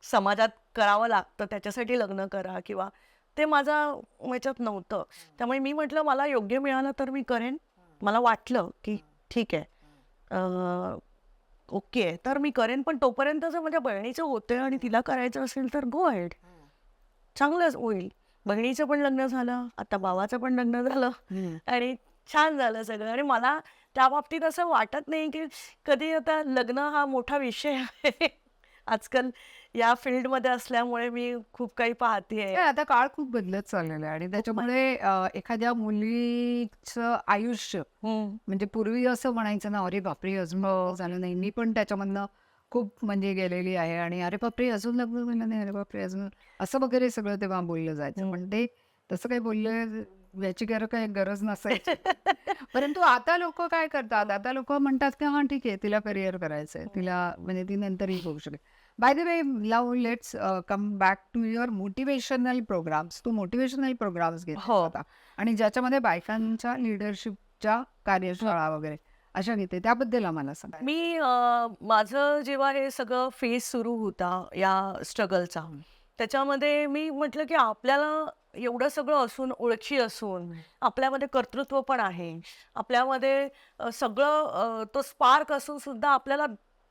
समाजात करावं लागतं, त्याच्यासाठी लग्न करा, किंवा ते माझा ह्याच्यात नव्हतं. त्यामुळे मी म्हटलं मला योग्य मिळालं तर मी करेन. मला वाटलं की ठीक आहे, ओके आहे तर मी करेन, पण तोपर्यंत जर माझ्या बहिणीचं होतं आणि तिला करायचं असेल तर गो अहेड, चांगलंच होईल. बहिणीचं पण लग्न झालं, आता भावाचं पण लग्न झालं आणि छान झालं सगळं. आणि मला त्या बाबतीत असं वाटत नाही की कधी आता लग्न हा मोठा विषय आहे. आजकाल या फील्डमध्ये असल्यामुळे मी खूप काही पाहतेय. आता काळ खूप बदलत चाललेला आहे आणि त्याच्यामुळे एखाद्या मुलीचं आयुष्य, म्हणजे पूर्वी असं म्हणायचं ना, अरे बापरे अजून लग्न झालं नाही. मी पण त्याच्यामधनं खूप म्हणजे गेलेली आहे आणि अरे बापरे अजून लग्न झालं नाही, अरे बापरे अजून, असं वगैरे सगळं तेव्हा बोललं जायचं. पण ते तसं काही बोललं याची काही गरज नसायची. परंतु आता लोक काय करतात, आता लोक म्हणतात की हा ठीक आहे, तिला करिअर करायचंय, तिला म्हणजे ती नंतरही होऊ शकेल. By the way, now let's come back to your motivational programs. तू मोटिवेशनल प्रोग्राम्स घेते हो. आता आणि ज्याच्यामध्ये बायकांच्या लिडरशिपच्या कार्यशाळा वगैरे अशा घेते, त्याबद्दल आम्हाला सांग. मी माझं जेव्हा हे सगळं फेज सुरू होता या स्ट्रगलचा, त्याच्यामध्ये मी म्हटलं की आपल्याला एवढं सगळं असून, ओळखी असून, आपल्यामध्ये कर्तृत्व पण आहे, आपल्यामध्ये सगळं तो स्पार्क असून सुद्धा आपल्याला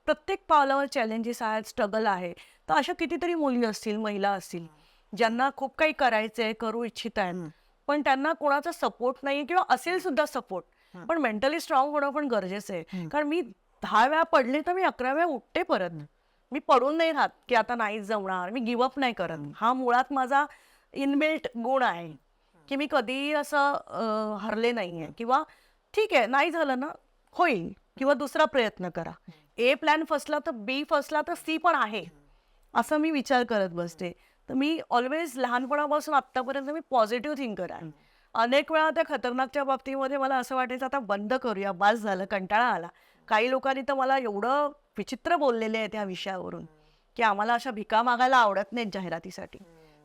प्रत्येक पावलावर चॅलेंजेस आहेत, स्ट्रगल आहे. तर अशा कितीतरी मुली असतील, महिला असतील, ज्यांना खूप काही करायचंय, करू इच्छित आहेत, पण त्यांना कोणाचा सपोर्ट नाही, किंवा असेल सुद्धा सपोर्ट, पण मेंटली स्ट्रॉंग होणं पण गरजेचं आहे. कारण मी 10 वेळा पडले तर मी 11 वेळा उठते परत. मी पडून नाही राहत की आता नाहीच जमणार, मी गिवअप नाही करत. हा मुळात माझा इनबिल्ट गुण आहे की मी कधीही असं हरले नाहीये, किंवा ठीक आहे नाही झालं ना, होईल, किंवा दुसरा प्रयत्न करा. ए प्लॅन फसला तर बी फसला तर सी पण आहे, असं मी विचार करत बसते. तर मी ऑलवेज लहानपणापासून आत्तापर्यंत मी पॉझिटिव्ह थिंकर आहे. अनेक वेळा त्या खतरनाकच्या बाबतीमध्ये मला असं वाटायचं आता बंद करूया, बास झालं, कंटाळा आला. काही लोकांनी तर मला एवढं विचित्र बोललेले आहे त्या विषयावरून की आम्हाला अशा भिका मागायला आवडत नाहीत जाहिरातीसाठी.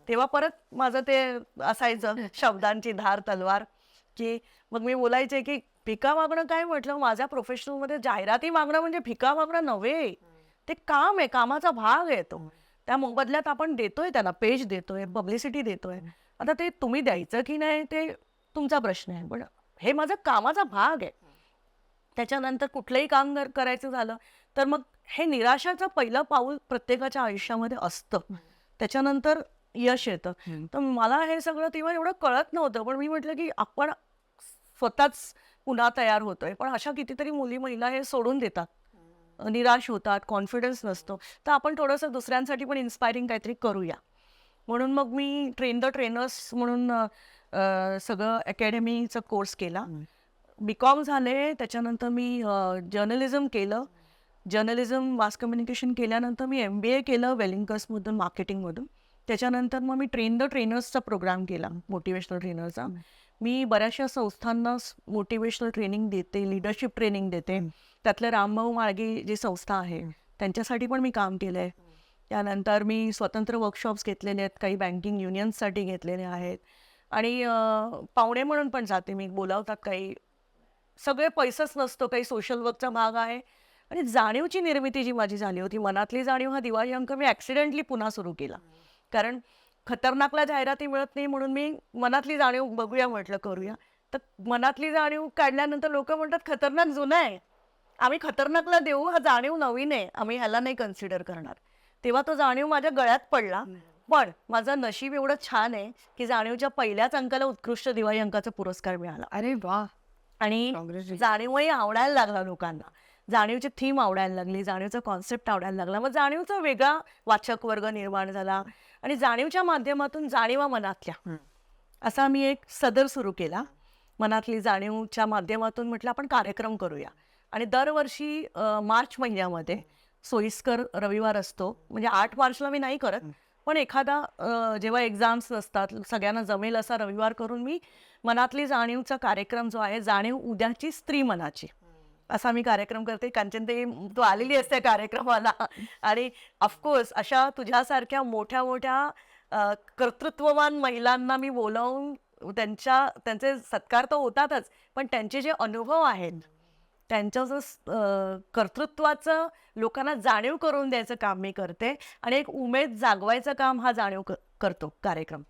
तेव्हा परत माझं ते असायचं शब्दांची धार तलवार, की मग मी बोलायचे की भिका मागणं काय, म्हटलं माझ्या प्रोफेशनलमध्ये जाहिराती मागणं म्हणजे भिका मागणं नव्हे, ते काम आहे, कामाचा भाग आहे तो. त्या मोबदल्यात आपण देतोय, त्यांना पेज देतोय, पब्लिसिटी देतोय. आता ते तुम्ही द्यायचं की नाही ते तुमचा प्रश्न आहे, पण हे माझं कामाचा भाग आहे. त्याच्यानंतर कुठलंही काम जर करायचं झालं तर मग हे निराशाचं पहिलं पाऊल प्रत्येकाच्या आयुष्यामध्ये असतं, त्याच्यानंतर यश येतं. तर मला हे सगळं तेव्हा एवढं कळत नव्हतं, पण मी म्हटलं की आपण स्वतःच पुन्हा तयार होतोय. पण अशा कितीतरी मुली महिला हे सोडून देतात, निराश होतात, कॉन्फिडन्स नसतो. तर आपण थोडंसं दुसऱ्यांसाठी पण इन्स्पायरिंग काहीतरी करूया, म्हणून मग मी ट्रेन द ट्रेनर्स म्हणून सगळं अकॅडमीचा कोर्स केला. बीकॉम झाले, त्याच्यानंतर मी जर्नलिझम केलं. जर्नलिझम मास कम्युनिकेशन केल्यानंतर मी MBA केलं वेलिंगकसमधून मार्केटिंगमधून. त्याच्यानंतर मग मी ट्रेन द ट्रेनर्सचा प्रोग्राम केला, मोटिवेशनल ट्रेनरचा. मी बऱ्याचशा संस्थांना मोटिवेशनल ट्रेनिंग देते, लिडरशिप ट्रेनिंग देते. त्यातलं रामभाऊ म्हाळगी जी संस्था आहे त्यांच्यासाठी पण मी काम केलं आहे. त्यानंतर मी स्वतंत्र वर्कशॉप्स घेतलेले आहेत, काही बँकिंग युनियन्ससाठी घेतलेले आहेत आणि पाहुणे म्हणून पण जाते मी, बोलावतात काही. सगळे पैसाच नसतो, काही सोशल वर्कचा भाग आहे आणि जाणीवची निर्मिती जी माझी झाली होती, मनातली जाणीव हा दिवाळी अंक मी ॲक्सिडेंटली पुन्हा सुरू केला. कारण खतरनाकला जाहिराती मिळत नाही म्हणून मी मनातली जाणीव बघूया म्हटलं, करूया. तर मनातली जाणीव काढल्यानंतर लोकं म्हणतात, खतरनाक जुनं आहे. आम्ही खतरनाकला देऊ, हा जाणीव नवीन आहे, आम्ही ह्याला नाही कन्सिडर करणार. तेव्हा तो जाणीव माझ्या गळ्यात पडला. पण माझं नशीब एवढं छान आहे, की जाणीवच्या पहिल्याच अंकाला उत्कृष्ट दिवाळी अंकाचा पुरस्कार मिळाला. अरे वा, आणि काँग्रॅच्युलेशन. जाणीवही आवडायला लागला लोकांना. जाणीवची थीम आवडायला लागली, जाणीवचा कॉन्सेप्ट आवडायला लागला. मग जाणीवचा वेगळा वाचक वर्ग निर्माण झाला आणि जाणीवच्या माध्यमातून जाणीवा मनातल्या असा मी एक सदर सुरू केला. मनातली जाणीवच्या माध्यमातून म्हटलं आपण कार्यक्रम करूया. आणि दरवर्षी मार्च महिन्यामध्ये सोयीस्कर रविवार असतो, म्हणजे 8 मार्चला मी नाही करत, पण एखादा जेव्हा एक्झाम्स नसतात, सगळ्यांना जमेल असा रविवार करून मी मनातली जाणीवचा कार्यक्रम जो आहे, जाणीव उद्याची स्त्री मनाची, असा मी कार्यक्रम करते. कांचनताई तू आलेली असते कार्यक्रमाला आणि ऑफकोर्स अशा तुझ्यासारख्या मोठ्या मोठ्या कर्तृत्ववान महिलांना मी बोलावून त्यांचे सत्कार तर होतातच, पण त्यांचे जे अनुभव आहेत, त्यांचं जो कर्तृत्वाचं लोकांना जाणीव करून द्यायचं काम मी करते आणि एक उमेद जागवायचं काम हा जाणीव करतो कार्यक्रम.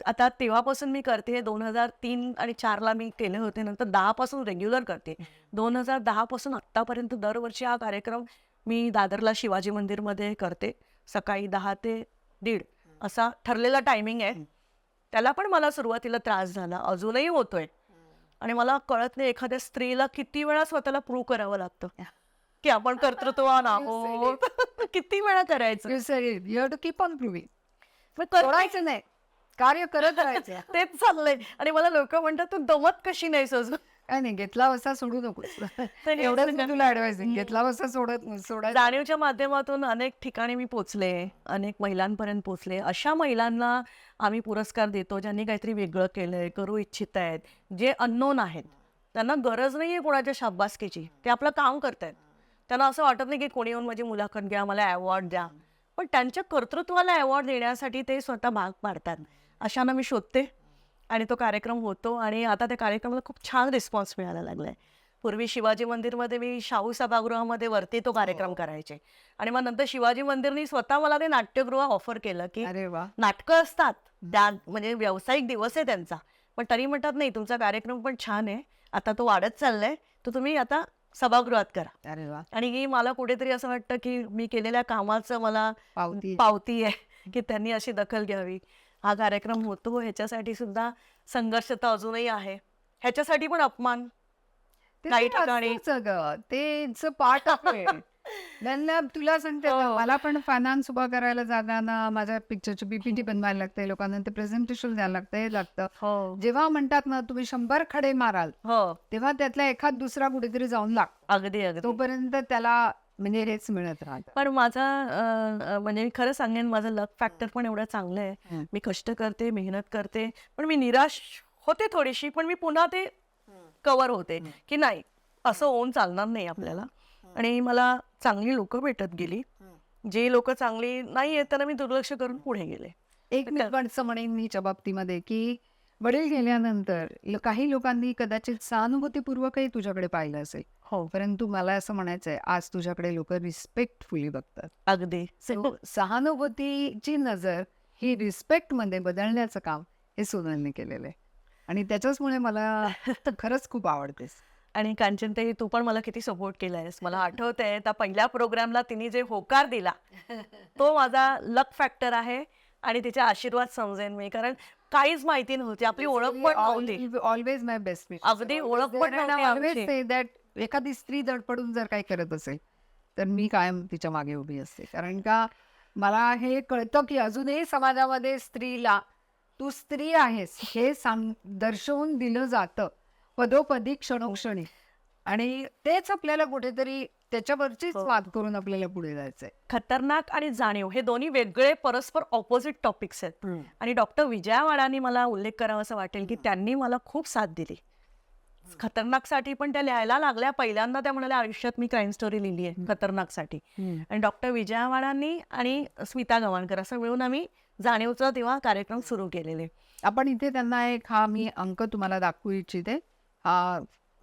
आता तेव्हापासून मी करते. 2003 आणि 4ला मी केले होते, नंतर 10 पासून रेग्युलर करते. 2010 पासून आत्तापर्यंत दरवर्षी हा कार्यक्रम मी दादरला शिवाजी मंदिरमध्ये करते. सकाळी 10 ते 1:30 असा ठरलेला टायमिंग आहे. त्याला पण मला सुरुवातीला त्रास झाला, अजूनही होतोय. आणि मला कळत नाही एखाद्या स्त्रीला किती वेळा स्वतःला प्रूव्ह करावं लागतं की आपण कर्तृत्ववान आहोत. किती वेळा करायचं, you have to keep on proving. मग करते. सोडायचं नाही, कार्य करत राहायचं. तेच चाललंय. आणि मला लोक म्हणतात तू दमत कशी नाही अजून. काय नाही, घेतला वसा सोडू नकोस. एवढंच मी तुला ऍडवाइसिंग, घेतला वसा सोडायचं. जाणीवच्या माध्यमातून अनेक ठिकाणी मी पोचले, अनेक महिलांपर्यंत पोचले. अशा महिलांना आम्ही पुरस्कार देतो ज्यांनी काहीतरी वेगळं केलंय, करू इच्छित आहेत, जे अननोन आहेत. त्यांना गरज नाहीये कोणाच्या शाबासकीची, ते आपलं काम करतायत. त्यांना असं वाटत नाही की कोणी येऊन माझी मुलाखत घ्या, मला अवॉर्ड द्या, पण त्यांच्या कर्तृत्वाला अवॉर्ड देण्यासाठी ते स्वतः भाग पाडतात. अशांना मी शोधते आणि तो कार्यक्रम होतो. आणि आता त्या कार्यक्रमाला खूप छान रिस्पॉन्स मिळायला लागलाय. पूर्वी शिवाजी मंदिरमध्ये मी शाहू सभागृहामध्ये वरती तो कार्यक्रम करायचे आणि मग नंतर शिवाजी मंदिरनी स्वतः मला ते नाट्यगृह ऑफर केलं की अरे वा, नाटकं असतात, म्हणजे व्यावसायिक दिवस आहे त्यांचा, पण तरी म्हणतात नाही तुमचा कार्यक्रम पण छान आहे, आता तो वाढत चाललाय, तर तुम्ही आता सभागृहात करा. अरे वा, आणि मला कुठेतरी असं वाटतं की मी केलेल्या कामाचं मला पावती आहे की त्यांनी अशी दखल घ्यावी. हा कार्यक्रम होतो ह्याच्यासाठी सुद्धा संघर्ष तर अजूनही आहे. ह्याच्यासाठी पण अपमान काही ठिकाणी. ते पार्ट ऑफ इट. त्यांना तुला सांगते ना, मला पण फायनान्स उभा करायला जाताना माझ्या पिक्चरची पीपीटी बनवायला लागते, लोकांना ते प्रेझेंटेशन द्यायला लागतं, हे लागतं. हो जेव्हा म्हणतात ना तुम्ही 100 खडे माराल, हो, तेव्हा त्यातला एखाद दुसरा कुठेतरी जाऊन लाग, अगदी अगदी. तोपर्यंत त्याला म्हणजे हेच मिळत राहतं. पण माझा म्हणजे मी खरं सांगेन, माझं लक फॅक्टर पण एवढं चांगलं आहे. मी कष्ट करते, मेहनत करते, पण मी निराश होते थोडीशी, पण मी पुन्हा ते कव्हर होते की नाही, असं होऊन चालणार नाही आपल्याला. आणि मला चांगली लोक भेटत गेली. जे लोक चांगली नाही आहेत त्यांना मी दुर्लक्ष करून पुढे गेले. एक मी पण असं म्हणेन मीच्या बाबतीमध्ये की वडील गेल्यानंतर काही लोकांनी कदाचित सहानुभूतीपूर्वकही तुझ्याकडे पाहिलं असेल, हो, परंतु मला असं म्हणायचंय, आज तुझ्याकडे लोक रिस्पेक्टफुली बघतात. अगदी. सहानुभूतीची नजर ही रिस्पेक्ट मध्ये बदलण्याचं काम हे सोनलने केलेलं आहे आणि त्याच्याचमुळे मला खरंच खूप आवडतेस. आणि कांचनताई, तू पण मला किती सपोर्ट केलायस. मला आठवतंय त्या पहिल्या प्रोग्रामला तिने जे होकार दिला तो माझा लक फॅक्टर आहे आणि तिचे आशीर्वाद समजेन मी, कारण काहीच माहिती नव्हती, आपली ओळख पण नव्हती. ऑलवेज माय बेस्ट. अगदी ओळख पण नव्हती आमची. एखादी स्त्री धडपडून जर काही करत असेल तर मी कायम तिच्या मागे उभी असते, कारण का मला हे कळतं की अजूनही समाजामध्ये स्त्रीला तू स्त्री आहेस हे दर्शवून दिलं जातं पदोपदी, क्षणोक्षणी, आणि तेच आपल्याला कुठेतरी त्याच्यावरचीच वाद करून आपल्याला पुढे जायचंय. खतरनाक आणि जाणीव हे दोन्ही वेगळे परस्पर ऑपोजिट टॉपिक्स आहेत. आणि डॉक्टर विजया वाडांनी मला उल्लेख करावा असं वाटेल की त्यांनी मला खूप साथ दिली खतरनाकसाठी. पण त्या लिहायला लागल्या, पहिल्यांदा त्या म्हणाल्या आयुष्यात मी क्राईम स्टोरी लिहिली आहे खतरनाकसाठी. आणि डॉक्टर विजया वाडांनी आणि स्मिता गव्हाणकर असं मिळून आम्ही जाणीवचा तेव्हा कार्यक्रम सुरू केलेले. आपण इथे त्यांना मी अंक तुम्हाला दाखवू इच्छिते. हा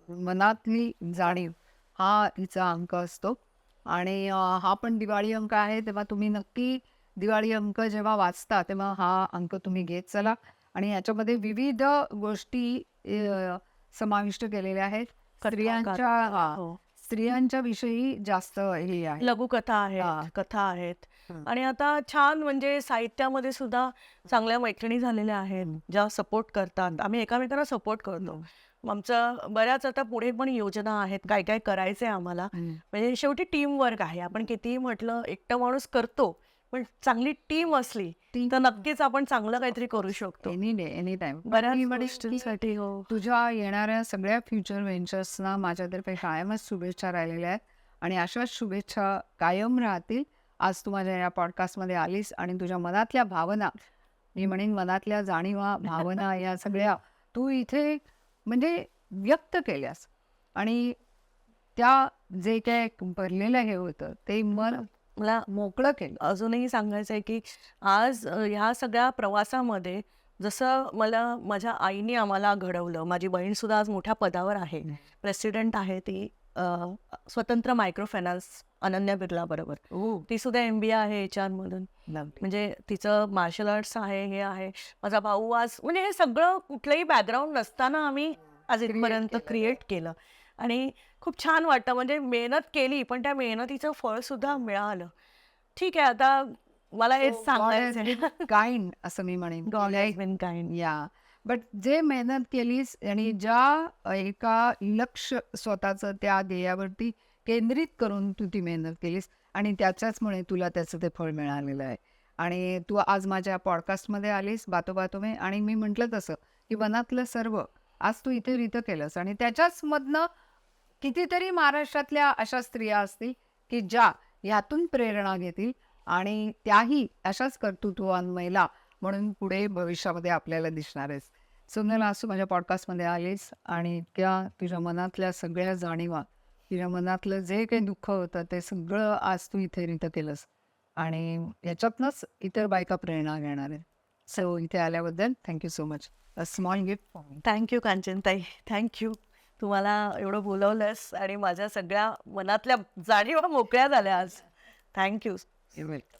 मनातली जाणीव हा हिचा अंक असतो. आणि हा पण दिवाळी अंक आहे, तेव्हा तुम्ही नक्की दिवाळी अंक जेव्हा वाचता तेव्हा हा अंक तुम्ही घेत चला. आणि याच्यामध्ये विविध गोष्टी समाविष्ट केलेल्या आहेत. कथाकार. हा हो. स्त्रियांच्या विषयी जास्त हे आहे. लघुकथा आहेत, हा. कथा आहेत. हं. आणि आता छान म्हणजे साहित्यामध्ये सुद्धा चांगल्या मैत्रिणी झालेल्या आहेत, ज्या सपोर्ट करतात. आम्ही एकमेकांना सपोर्ट करतो. आमचं बऱ्याच आता पुढे पण योजना आहेत, काय काय करायचंय आम्हाला. म्हणजे शेवटी टीम वर्क आहे. आपण कितीही म्हटलं एकटा माणूस करतो, पण चांगली टीम असली तर नक्कीच आपण चांगलं काहीतरी करू शकतो. Any day any time. बऱ्याच गोष्टींसाठी. हो. तुझ्या येणाऱ्या सगळ्या फ्युचर व्हेंचर्सना माझ्यातर्फे कायमच शुभेच्छा राहिलेल्या आहेत. आणि अशाच शुभेच्छा कायम राहतील. आज तू माझ्या या पॉडकास्टमध्ये आलीस आणि तुझ्या मनातल्या भावना, मी म्हणेन मनातल्या जाणीवा, भावना या सगळ्या तू इथे म्हणजे व्यक्त केल्यास. आणि त्या जे काय भरलेलं हे होतं ते मन मला मोकळं केलं. अजूनही सांगायचं आहे की आज ह्या सगळ्या प्रवासामध्ये जसं मला माझ्या आईने आम्हाला घडवलं, माझी बहीण सुद्धा आज मोठ्या पदावर आहे, प्रेसिडेंट आहे ती स्वतंत्र मायक्रो फायनान्स अनन्या बिर्ला बरोबर. ती सुद्धा MBA आहे HR मधून. म्हणजे तिचं मार्शल आर्ट्स आहे, हे आहे. माझा भाऊ आज म्हणजे हे सगळं कुठलंही बॅकग्राऊंड नसताना आम्ही आज इथपर्यंत क्रिएट केलं. आणि खूप छान वाटतं. म्हणजे मेहनत केली पण त्या मेहनतीचं फळ सुद्धा मिळालं. ठीक आहे, आता मला हेच सांगायचं काइंड असं मी म्हणेन. God has been kind. Yeah but जे मेहनत केलीस आणि ज्या एका लक्ष स्वतःचं त्या ध्येयावरती केंद्रित करून तू ती मेहनत केलीस आणि त्याच्याचमुळे तुला त्याचं ते फळ मिळालेलं आहे. आणि तू आज माझ्या पॉडकास्टमध्ये आलीस बातो बातो में. आणि मी म्हटलं तसं की मनातलं सर्व आज तू इथे रितं केलंस. आणि त्याच्याच मधनं कितीतरी महाराष्ट्रातल्या अशा स्त्रिया असतील की ज्या ह्यातून प्रेरणा घेतील आणि त्याही अशाच कर्तृत्ववान महिला म्हणून पुढे भविष्यामध्ये आपल्याला दिसणार आहेस. सोनल, आज तू माझ्या पॉडकास्टमध्ये आलीस आणि इतक्या तुझ्या मनातल्या सगळ्या जाणीवा, तुझ्या मनातलं जे काही दुःख होतं ते सगळं आज तू इथे रितं केलंस. आणि याच्यातनंच इतर बायका प्रेरणा घेणार आहे. सो इथे आल्याबद्दल thank you so much. A small gift for me. Thank you कांचनताई, thank you. तुम्हाला एवढं बोलवलंस आणि माझ्या सगळ्या मनातल्या जाणीवा मोकळ्या झाल्या आज. थँक्यू. You welcome.